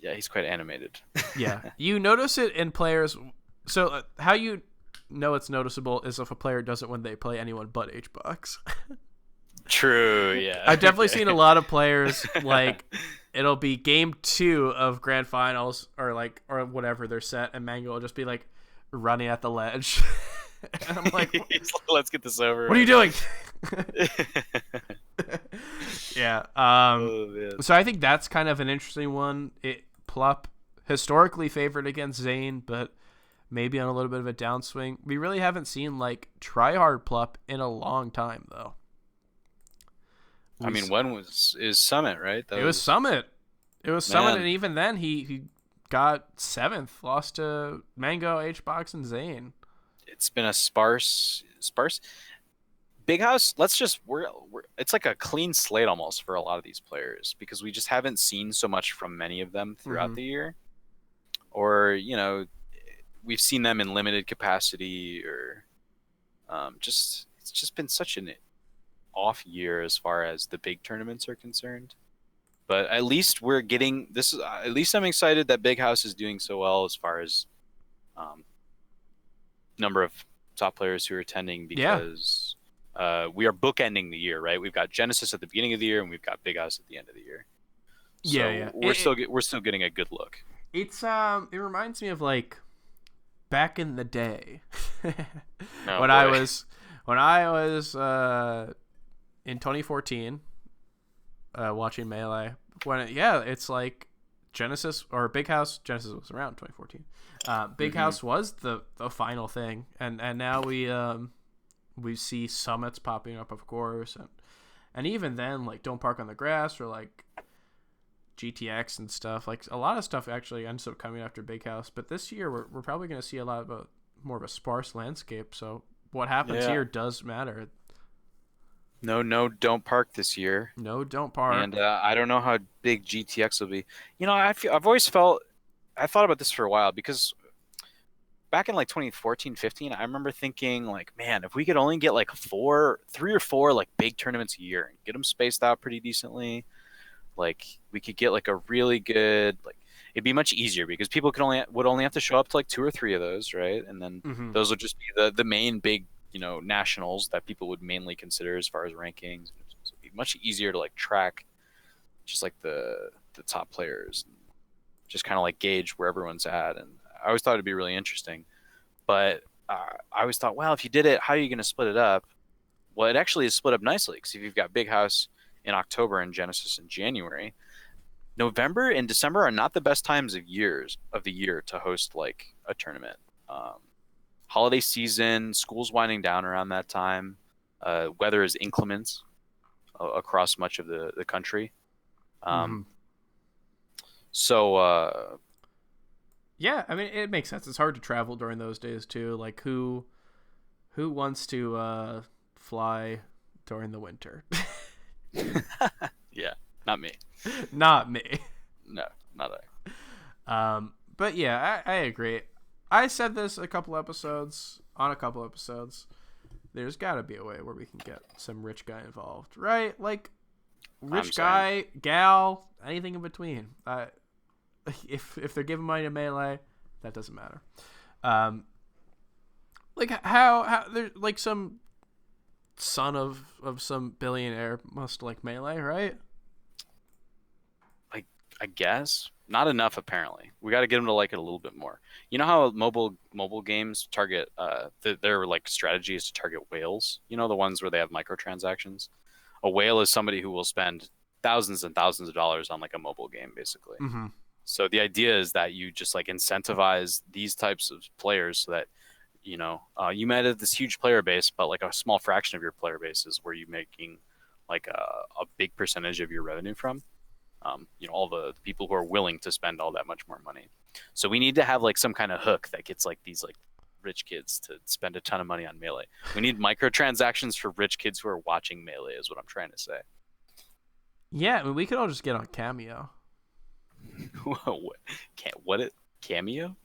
Yeah, he's quite animated. Yeah, you notice it in players. So how you know it's noticeable is if a player doesn't when they play anyone but HBox. True, yeah. I've definitely seen a lot of players, like, it'll be game 2 of grand finals or whatever they're set, and Mango will just be like running at the ledge. And I'm like, let's get this over. What are you doing? Yeah. So I think that's kind of an interesting one. Plup historically favored against Zane, but maybe on a little bit of a downswing. We really haven't seen like tryhard Plup in a long time, though. I mean, is Summit, right? It was Summit. It was Summit, and even then he got 7th, lost to Mango, HBox, and Zane. It's been a sparse. Big House. It's like a clean slate almost for a lot of these players because we just haven't seen so much from many of them throughout the year, or we've seen them in limited capacity, or it's just been such an off year as far as the big tournaments are concerned. But at least we're getting this. At least I'm excited that Big House is doing so well as far as number of top players who are attending, because we are bookending the year, right? We've got Genesis at the beginning of the year, and we've got Big House at the end of the year. So we're still getting a good look. It's it reminds me of like back in the day when I was in 2014 watching Melee. It's like Genesis or Big House. Genesis was around 2014. Big House was the final thing, and now we see summits popping up, of course, and even then, like Don't Park on the Grass or like GTX and stuff. Like a lot of stuff actually ends up coming after Big House. But this year we're probably going to see a lot of more of a sparse landscape. So what happens here does matter. No, Don't Park this year. No, Don't Park. And I don't know how big GTX will be. I've always felt, I thought about this for a while, because back in like 2014, 15, I remember thinking like, man, if we could only get like 3 or 4 like big tournaments a year and get them spaced out pretty decently, like we could get like a really good, like it'd be much easier because people would only have to show up to like 2 or 3 of those, right? And then those would just be the main big, nationals that people would mainly consider as far as rankings. So it'd be much easier to like track just like the top players, and just kind of like gauge where everyone's at. And I always thought it'd be really interesting, but I always thought, well, if you did it, how are you going to split it up? Well, it actually is split up nicely, because if you've got Big House in October and Genesis in January, November and December are not the best times of the year to host like a tournament. Holiday season, school's winding down around that time. Weather is inclement across much of the country. So yeah, I mean, it makes sense. It's hard to travel during those days too. Like who wants to fly during the winter. Yeah, not me. Not me. No, not I. But yeah, I agree. I said this on a couple episodes. There's got to be a way where we can get some rich guy involved, right? Like rich guy, gal, anything in between. If they're giving money to Melee, that doesn't matter. Like how there's like some son of some billionaire must like Melee, right? I guess not enough. Apparently, we got to get them to like it a little bit more. You know how mobile games target their like strategy is to target whales. You know, the ones where they have microtransactions. A whale is somebody who will spend thousands and thousands of dollars on like a mobile game, basically. Mm-hmm. So the idea is that you just like incentivize these types of players so that you might have this huge player base, but like a small fraction of your player base is where you're making like a big percentage of your revenue from. All the people who are willing to spend all that much more money. So we need to have like some kind of hook that gets like these like rich kids to spend a ton of money on Melee. We need microtransactions for rich kids who are watching Melee is what I'm trying to say. Yeah, I mean, we could all just get on Cameo. Cameo?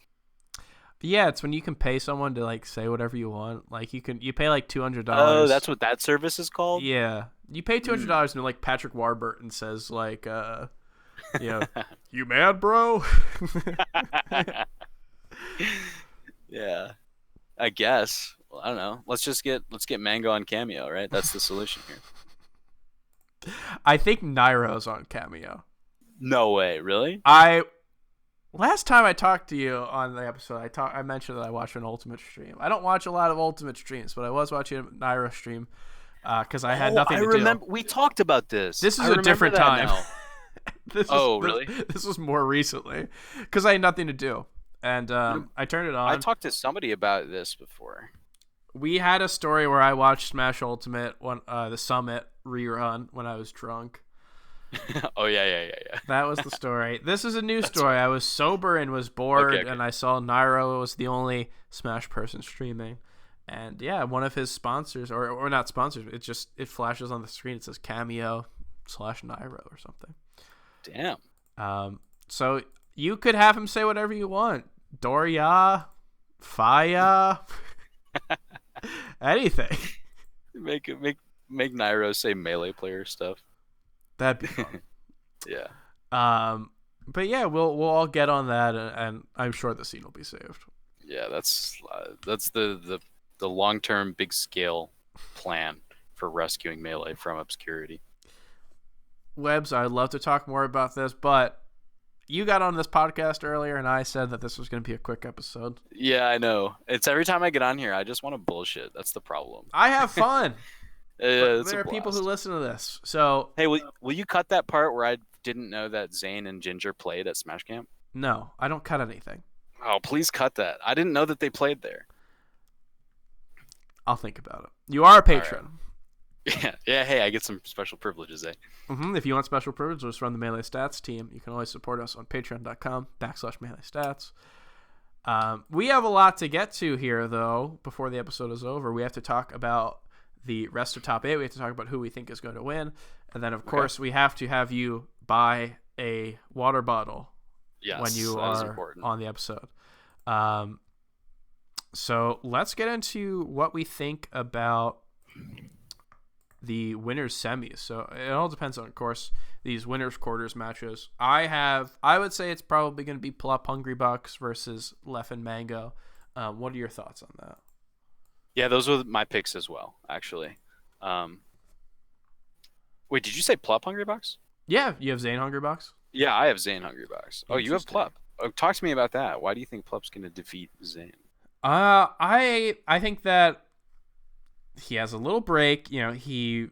Yeah, it's when you can pay someone to like say whatever you want. Like you pay like $200. Oh, that's what that service is called? Yeah. You pay $200 and like Patrick Warburton says like you mad, bro? Yeah. I guess. Well, I don't know. Let's get Mango on Cameo, right? That's the solution here. I think Nairo's on Cameo. No way, really? Last time I talked to you on the episode, I mentioned that I watched an Ultimate stream. I don't watch a lot of Ultimate streams, but I was watching a Nairo stream because I had nothing to do. I remember we talked about this. This is a different time. Really? This was more recently because I had nothing to do, and I turned it on. I talked to somebody about this before. We had a story where I watched Smash Ultimate the Summit rerun when I was drunk. Oh yeah. That was the story. This is a new story. Right. I was sober and was bored, okay. And I saw Nairo was the only Smash person streaming, and yeah, one of his sponsors or not sponsors. It flashes on the screen. It says Cameo /Nairo or something. Damn. So you could have him say whatever you want. Doria, Faya, anything. Make Nairo say Melee player stuff. That'd be fun. Yeah. But yeah, we'll all get on that, and I'm sure the scene will be saved. Yeah, that's the long-term, big-scale plan for rescuing Melee from obscurity. Webbs, I'd love to talk more about this, but you got on this podcast earlier, and I said that this was going to be a quick episode. Yeah, I know. It's every time I get on here, I just want to bullshit. That's the problem. I have fun. There are people who listen to this. So hey, will you cut that part where I didn't know that Zane and Ginger played at Smash Camp? No, I don't cut anything. Oh, please cut that. I didn't know that they played there. I'll think about it. You are a patron. Right. Yeah. Hey, I get some special privileges, eh? Mm-hmm. If you want special privileges from the Melee Stats team, you can always support us on patreon.com/MeleeStats. We have a lot to get to here, though. Before the episode is over, we have to talk about the rest of top 8. We have to talk about who we think is going to win. And then, of course, we have to have you buy a water bottle when you are on the episode. So let's get into what we think about the winners semis. So it all depends on, of course, these winners quarters matches. I would say it's probably going to be Plup Hungry Bucks versus Lef and Mango. What are your thoughts on that? Yeah, those were my picks as well, actually. Wait, did you say Plup Hungry Bucks? Yeah, you have Zane Hungry Bucks? Yeah, I have Zane Hungry Bucks. Oh, you have Plup. Oh, talk to me about that. Why do you think Plup's going to defeat Zane? I think that he has a little break. You know, he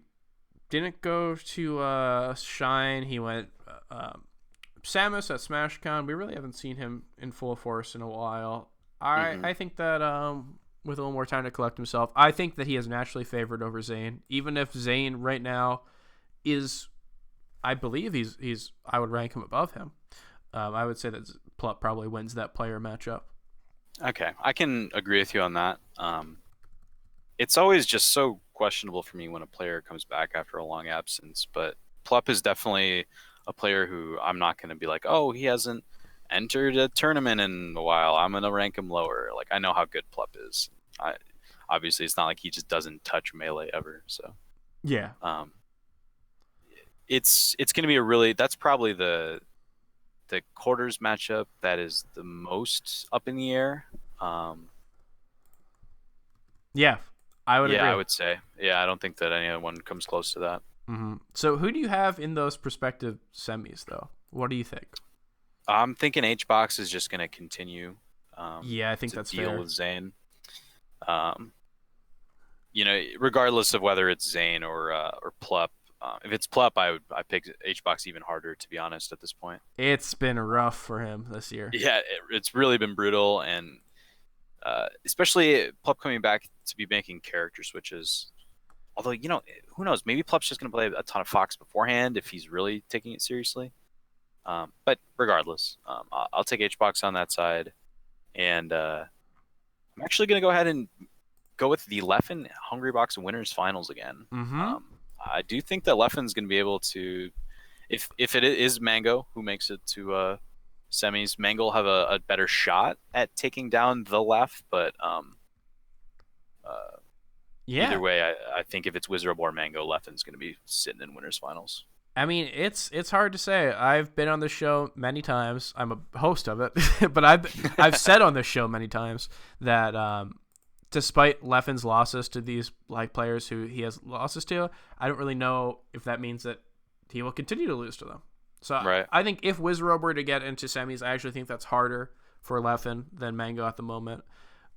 didn't go to Shine. He went Samus at SmashCon. We really haven't seen him in full force in a while. I think that with a little more time to collect himself, I think that he is naturally favored over Zane. Even if Zane right now is, I believe he's I would rank him above him. I would say that Plup probably wins that player matchup. Okay, I can agree with you on that. it's always just so questionable for me when a player comes back after a long absence. But Plup is definitely a player who I'm not going to be like, oh, he hasn't entered a tournament in a while, I'm going to rank him lower. Like, I know how good Plup is. Obviously, it's not like he just doesn't touch Melee ever. So Yeah. It's going to be a really, that's probably the quarters matchup that is the most up in the air. Yeah, I would agree. Yeah, I would say. Yeah, I don't think that anyone comes close to that. Mm-hmm. So who do you have in those prospective semis, though? What do you think? I'm thinking HBox is just going to continue. Yeah, I think to that's deal fair. with Zane. Regardless of whether it's Zane or Plup. If it's Plup, I pick HBox even harder, to be honest, at this point. It's been rough for him this year. Yeah, it's really been brutal, and especially Plup coming back to be making character switches. Although, who knows? Maybe Plup's just going to play a ton of Fox beforehand if he's really taking it seriously. But regardless, I'll take HBox on that side. And I'm actually going to go ahead and go with the Leffen Hungrybox Winners Finals again. Mm-hmm. I do think that Leffen's going to be able to, if it is Mango who makes it to semis, Mango will have a better shot at taking down the Leff. But either way, I think if it's Wizrobe or Mango, Leffen's going to be sitting in Winners Finals. I mean, it's hard to say. I've been on this show many times. I'm a host of it, but I've said on this show many times that despite Leffen's losses to these players who he has losses to, I don't really know if that means that he will continue to lose to them. So right. I think if Wizrobe were to get into semis, I actually think that's harder for Leffen than Mango at the moment.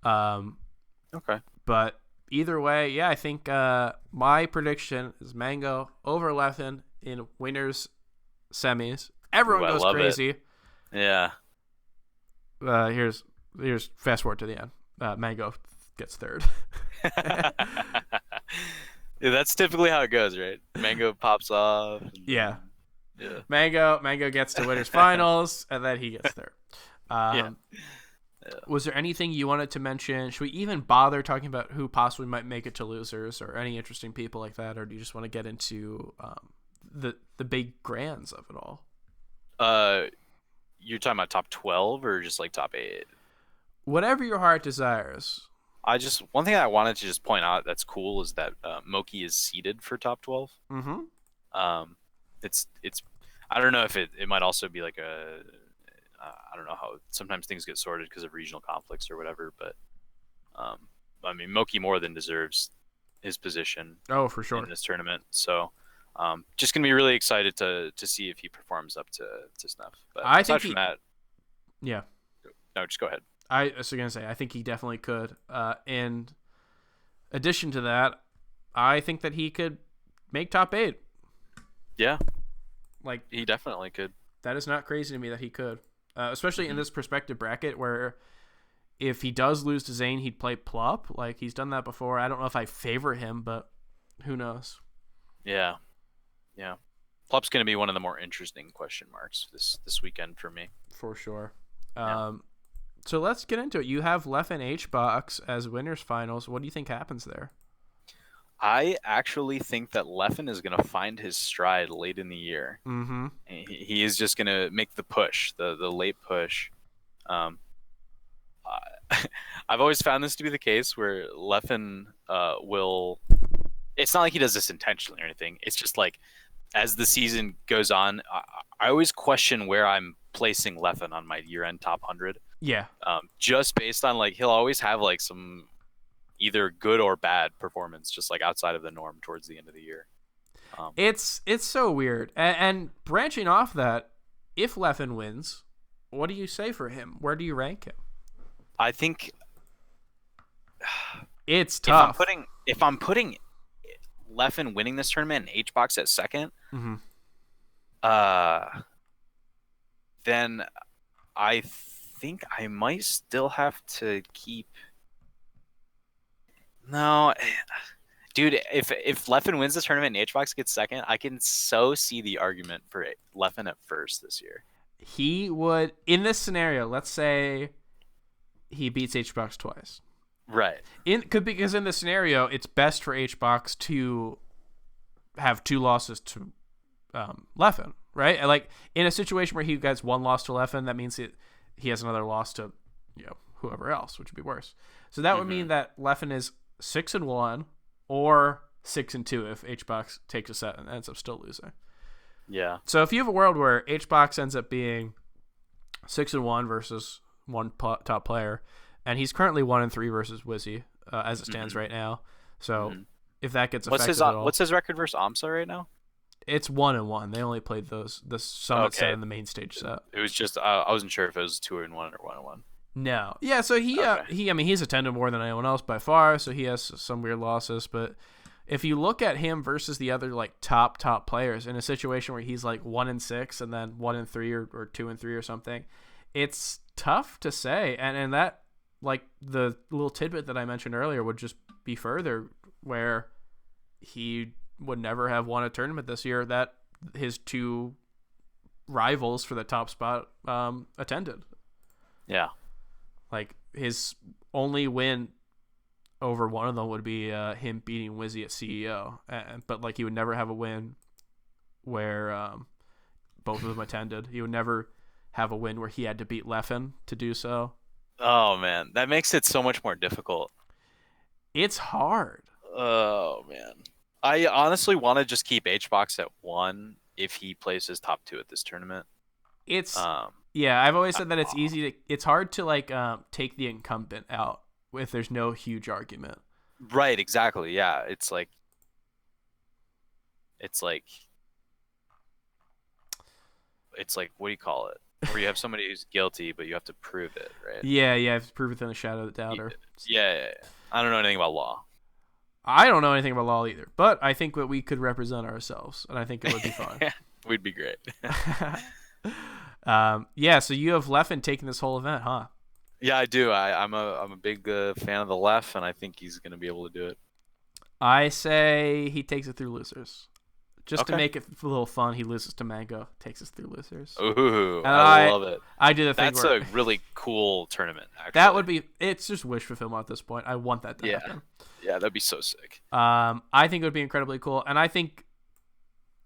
Okay. But either way, yeah, I think my prediction is Mango over Leffen in winners semis. Everyone goes crazy. It. Yeah. Here's fast forward to the end. Mango gets third. Yeah, that's typically how it goes, right? Mango pops off. Yeah. Yeah. Mango gets to winners finals, and then he gets third. Yeah. Was there anything you wanted to mention? Should we even bother talking about who possibly might make it to losers or any interesting people like that, or do you just want to get into the big grands of it all? You're talking about top 12 or just like top 8? Whatever your heart desires. One thing I wanted to just point out that's cool is that Moki is seeded for top 12. Mm-hmm. It's I don't know if it might also be like I don't know how sometimes things get sorted because of regional conflicts or whatever, but I mean Moki more than deserves his position. Oh, for sure. In this tournament, so just gonna be really excited to see if he performs up to snuff. But I aside think from that, yeah. No, just go ahead. I was gonna say I think he definitely could. In addition to that, I think that he could make top 8. Yeah, like he definitely could. That is not crazy to me that he could, especially in this perspective bracket where if he does lose to Zane, he'd play Plup. Like he's done that before. I don't know if I favor him, but who knows? Yeah. Plup's gonna be one of the more interesting question marks this weekend for me. For sure. Yeah. So let's get into it. You have Leffen HBox as winners finals. What do you think happens there? I actually think that Leffen is going to find his stride late in the year. Mm-hmm. He is just going to make the push, the late push. I've always found this to be the case where Leffen will. It's not like he does this intentionally or anything. It's just like as the season goes on, I always question where I'm placing Leffen on my year-end top 100. Yeah. Just based on like he'll always have like some either good or bad performance, just like outside of the norm towards the end of the year. It's so weird. And branching off that, if Leffen wins, what do you say for him? Where do you rank him? I think it's tough. If I'm putting Leffen winning this tournament and HBox at second, mm-hmm. Then I think I might still have to keep. No, dude. If Leffen wins this tournament and HBox gets second, I can so see the argument for Leffen at first this year. He would in this scenario. Let's say he beats HBox twice. Right. Because in this scenario, it's best for HBox to have 2 losses to Leffen, right? And like in a situation where he gets 1 loss to Leffen, that means he has another loss to whoever else, which would be worse. So that would mean that Leffen is 6-1 or 6-2 if HBox takes a set and ends up still losing. Yeah. So if you have a world where HBox ends up being 6-1 versus one top player, and he's currently 1-3 versus Wizzy as it stands right now. So if that gets affected what's his record versus Amsa right now? It's 1-1. They only played the summit set and the main stage set. It was just I wasn't sure if it was 2-1 or 1-1. No, yeah. So he's attended more than anyone else by far. So he has some weird losses. But if you look at him versus the other like top players in a situation where he's like 1-6 and then 1-3 or 2-3 or something, it's tough to say. And that like the little tidbit that I mentioned earlier would just be further where he would never have won a tournament this year that his 2 rivals for the top spot attended. Yeah. Like his only win over one of them would be him beating Wizzy at CEO, but like he would never have a win where both of them attended. He would never have a win where he had to beat Leffen to do so. Oh man, that makes it so much more difficult. It's hard. Oh man, I honestly want to just keep HBox at 1 if he places top 2 at this tournament. It's yeah. I've always said that it's hard to like take the incumbent out if there's no huge argument. Right. Exactly. Yeah. It's like what do you call it? Where you have somebody who's guilty, but you have to prove it, right? Yeah, you have to prove it within a shadow of the doubter. Yeah. I don't know anything about law. I don't know anything about law either, but I think that we could represent ourselves, and I think it would be fun. We'd be great. Yeah, so you have Leffen taking this whole event, huh? Yeah, I do. I'm a big fan of the Leff, and I think he's going to be able to do it. I say he takes it through losers. Just to make it a little fun, he loses to Mango, takes us through losers. Ooh, and I love it. I do the thing That's a really cool tournament, actually. That would be, it's just wish fulfillment at this point. I want that to happen. Yeah, that'd be so sick. I think it would be incredibly cool. And I think,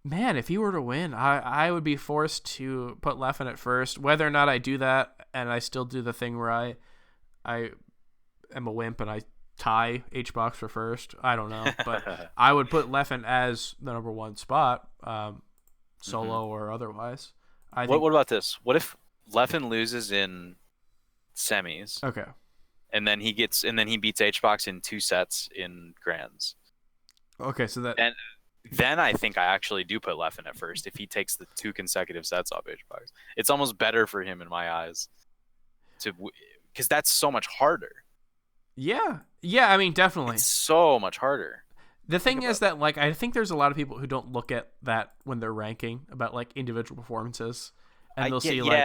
man, if he were to win, I would be forced to put Leffen at first. Whether or not I do that, and I still do the thing where I am a wimp and I tie HBox for first, I don't know, but I would put Leffen as the number 1 spot, solo or otherwise. What about this? What if Leffen loses in semis? Okay. And then he beats HBox in 2 sets in grands. Okay, so that. And then I think I actually do put Leffen at first if he takes the 2 consecutive sets off HBox. It's almost better for him in my eyes, because that's so much harder. Yeah, I mean, definitely. It's so much harder. The thing is that, like, I think there's a lot of people who don't look at that when they're ranking about, like, individual performances. And they'll see, like,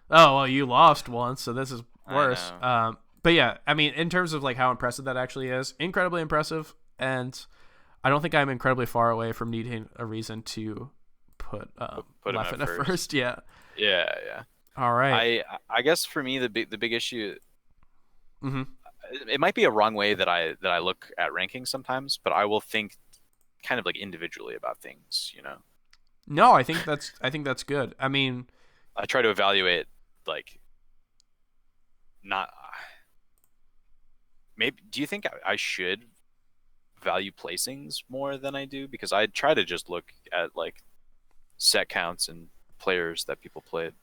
oh, well, you lost once, so this is worse. But, yeah, I mean, in terms of, like, how impressive that actually is, incredibly impressive. And I don't think I'm incredibly far away from needing a reason to put Leffen at first. Yeah. All right. I guess for me, the big issue... Mm-hmm. It might be a wrong way that I look at rankings sometimes, but I will think kind of like individually about things, you know. No, I think that's good. I mean, I try to evaluate like not maybe. Do you think I should value placings more than I do? Because I try to just look at like set counts and players that people played.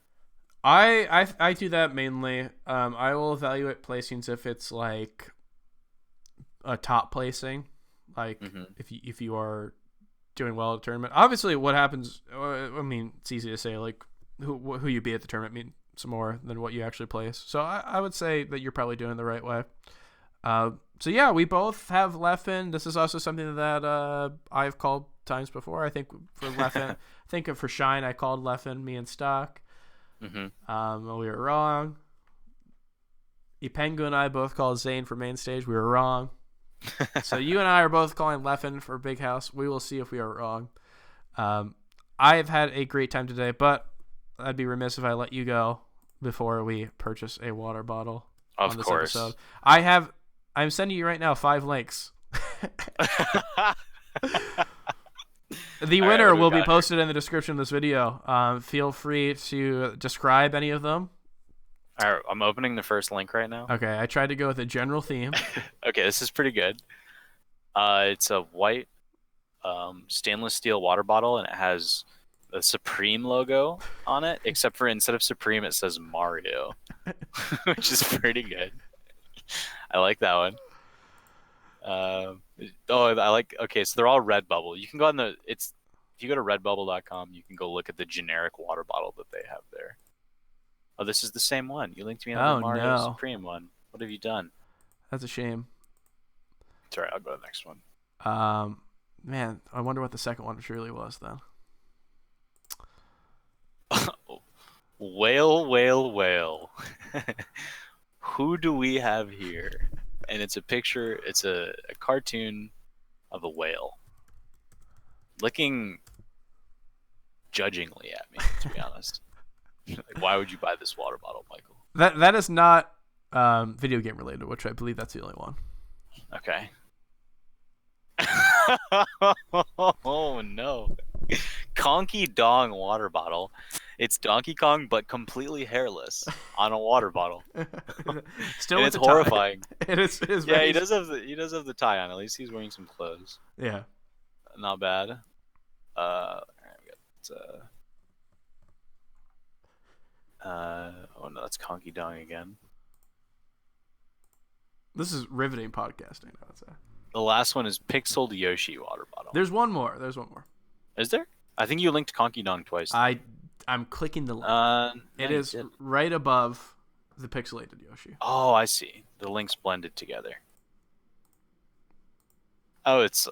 I do that mainly. I will evaluate placings if it's like a top placing, like if you are doing well at the tournament. Obviously, what happens? I mean, it's easy to say like who you beat at the tournament means some more than what you actually place. So I would say that you're probably doing it the right way. So yeah, we both have Leffen. This is also something that I've called times before. I think for Leffen, for Shine, I called Leffen. Me and Stock. Mm-hmm. We were wrong. Ipengu and I both called Zane for main stage. We were wrong. So you and I are both calling Leffen for Big House. We will see if we are wrong. I've had a great time today, but I'd be remiss if I let you go before we purchase a water bottle. Of course. Episode. I have I'm sending you right now 5 links. The winner will be posted in the description of this video. Feel free to describe any of them. All right, I'm opening the first link right now. Okay, I tried to go with a general theme. Okay, this is pretty good. It's a white stainless steel water bottle, and it has the Supreme logo on it, except for instead of Supreme, it says Mario, which is pretty good. I like that one. Okay, so they're all Redbubble. You can go on if you go to redbubble.com, you can go look at the generic water bottle that they have there. Oh, this is the same one. You linked me on the Mario Supreme one. What have you done? That's a shame. It's all right, I'll go to the next one. Man, I wonder what the second one truly was then. Whale. Who do we have here? And it's a picture, it's a cartoon of a whale looking judgingly at me, to be honest. Like, why would you buy this water bottle, Michael? That is not video game related, which I believe that's the only one. Okay. Oh no. Conky Dong water bottle. It's Donkey Kong but completely hairless on a water bottle. Still, and with it's the tie. horrifying. It is. Yeah, he does have the tie on. At least he's wearing some clothes. Yeah. Not bad. We got oh no, that's Conky Dong again. This is riveting podcasting, I would say. The last one is Pixeled Yoshi water bottle. There's one more. Is there? I think you linked Conky Dong twice. I'm clicking the link. It is right above the pixelated Yoshi. Oh, I see. The links blended together. Oh, it's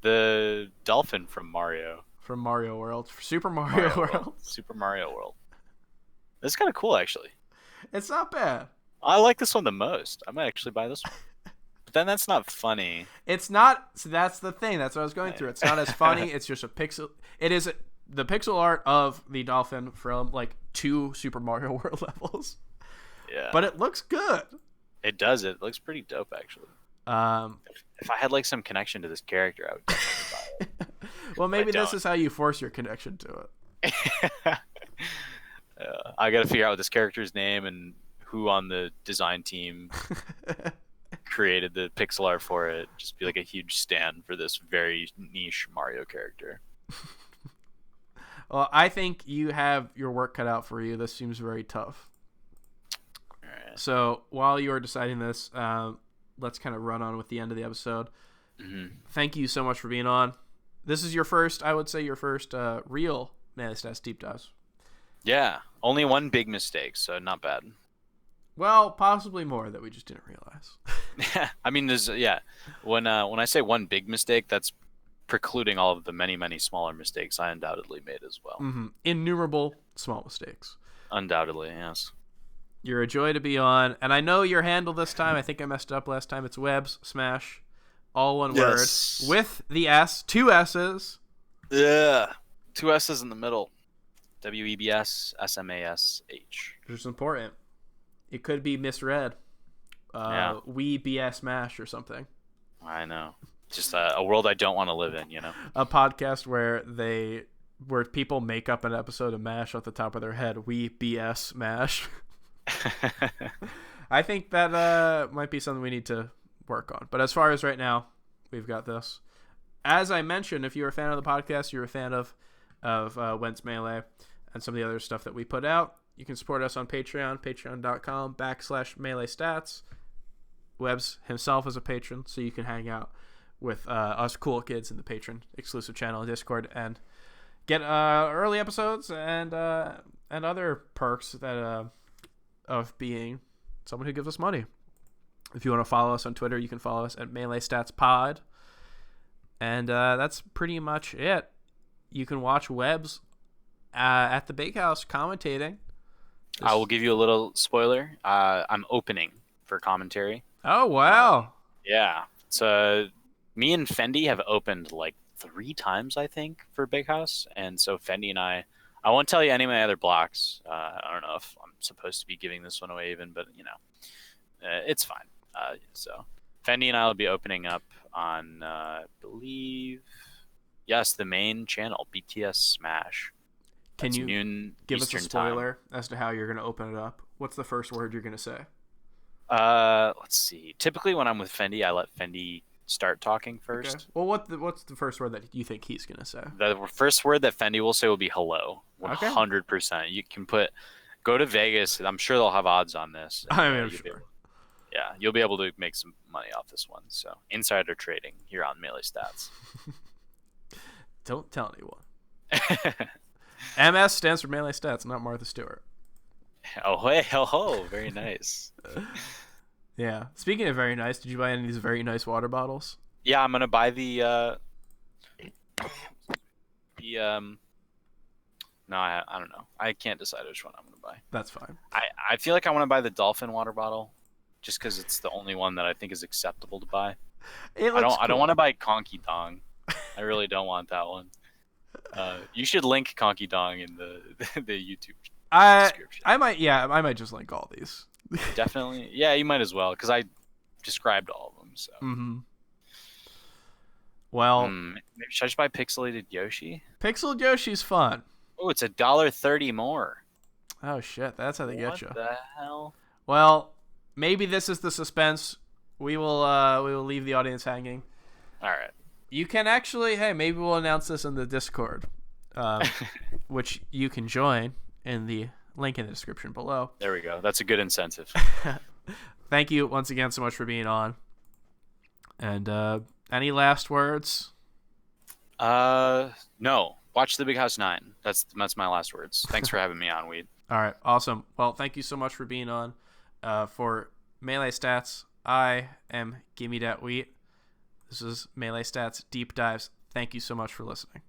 the dolphin from Mario. From Mario World. Super Mario World. Super Mario World. This is kind of cool, actually. It's not bad. I like this one the most. I might actually buy this one. But then that's not funny. It's not. So that's the thing. That's what I was going through. It's not as funny. It's just a pixel. It is the pixel art of the dolphin from like 2 Super Mario World levels. Yeah. But it looks good. It does. It looks pretty dope, actually. If I had like some connection to this character, I would definitely buy it. Well, maybe this is how you force your connection to it. I got to figure out this character's name and who on the design team created the pixel art for it. Just be like a huge stand for this very niche Mario character. Well, I think you have your work cut out for you. This seems very tough. All right. So while you are deciding this, let's kind of run on with the end of the episode. Mm-hmm. Thank you so much for being on. This is your first real Melee Stats Deep Dives. Yeah, only one big mistake, so not bad. Well, possibly more that we just didn't realize. I mean, when I say one big mistake, that's precluding all of the many, many smaller mistakes I undoubtedly made as well. Mm-hmm. Innumerable small mistakes. Undoubtedly, yes. You're a joy to be on, and I know your handle this time. I think I messed up last time. It's Webs Smash, all one word with the S, 2 S's. Yeah, 2 S's in the middle. WEBS SMASH. Which is important. It could be misread. We BS MASH or something. I know. Just a world I don't want to live in, you know. A podcast where people make up an episode of MASH off the top of their head. We BS MASH. I think that might be something we need to work on. But as far as right now, we've got this. As I mentioned, if you're a fan of the podcast, you're a fan of Wentz Melee and some of the other stuff that we put out, you can support us on Patreon, patreon.com/MeleeStats. Webbs himself is a patron, so you can hang out with us cool kids in the patron exclusive channel in Discord and get early episodes and other perks that of being someone who gives us money. If you want to follow us on Twitter, you can follow us at MeleeStatsPod. And that's pretty much it. You can watch Webbs at the Big House commentating. I will give you a little spoiler. I'm opening for commentary. Oh, wow. Yeah. So me and Fendi have opened like 3 times, I think, for Big House. And so Fendi and I won't tell you any of my other blocks. I don't know if I'm supposed to be giving this one away even, but, you know, it's fine. So Fendi and I will be opening up on, I believe, yes, the main channel, BTS Smash. Can That's you noon give Eastern us a spoiler as to how you're going to open it up? What's the first word you're going to say? Let's see. Typically, when I'm with Fendi, I let Fendi start talking first. Okay. Well, what's the first word that you think he's going to say? The first word that Fendi will say will be hello. 100%. You can go to Vegas. I'm sure they'll have odds on this. And, I'm sure. You'll be able to make some money off this one. So insider trading here on Melee Stats. Don't tell anyone. MS stands for Melee Stats, not Martha Stewart. Oh, hey, ho, very nice. Yeah. Speaking of very nice, did you buy any of these very nice water bottles? Yeah, I'm gonna buy the No, I don't know. I can't decide which one I'm gonna buy. That's fine. I feel like I want to buy the Dolphin water bottle, just because it's the only one that I think is acceptable to buy. I don't want to buy Conky Dong. I really don't want that one. You should link Conky Dong in the YouTube description. I might just link all these. Definitely. Yeah, you might as well, because I described all of them. So. Mm-hmm. Well, maybe should I just buy Pixelated Yoshi? Pixelated Yoshi's fun. Oh, it's $1.30 more. Oh shit, that's how they get you. What the hell? Well, maybe this is the suspense. We will leave the audience hanging. All right. You can actually, maybe we'll announce this in the Discord, which you can join in the link in the description below. There we go. That's a good incentive. Thank you once again so much for being on. And any last words? No. Watch The Big House 9. That's my last words. Thanks for having me on, Weed. All right, awesome. Well, thank you so much for being on. For Melee Stats, I am Gimme Dat Wheat. This is Melee Stats Deep Dives. Thank you so much for listening.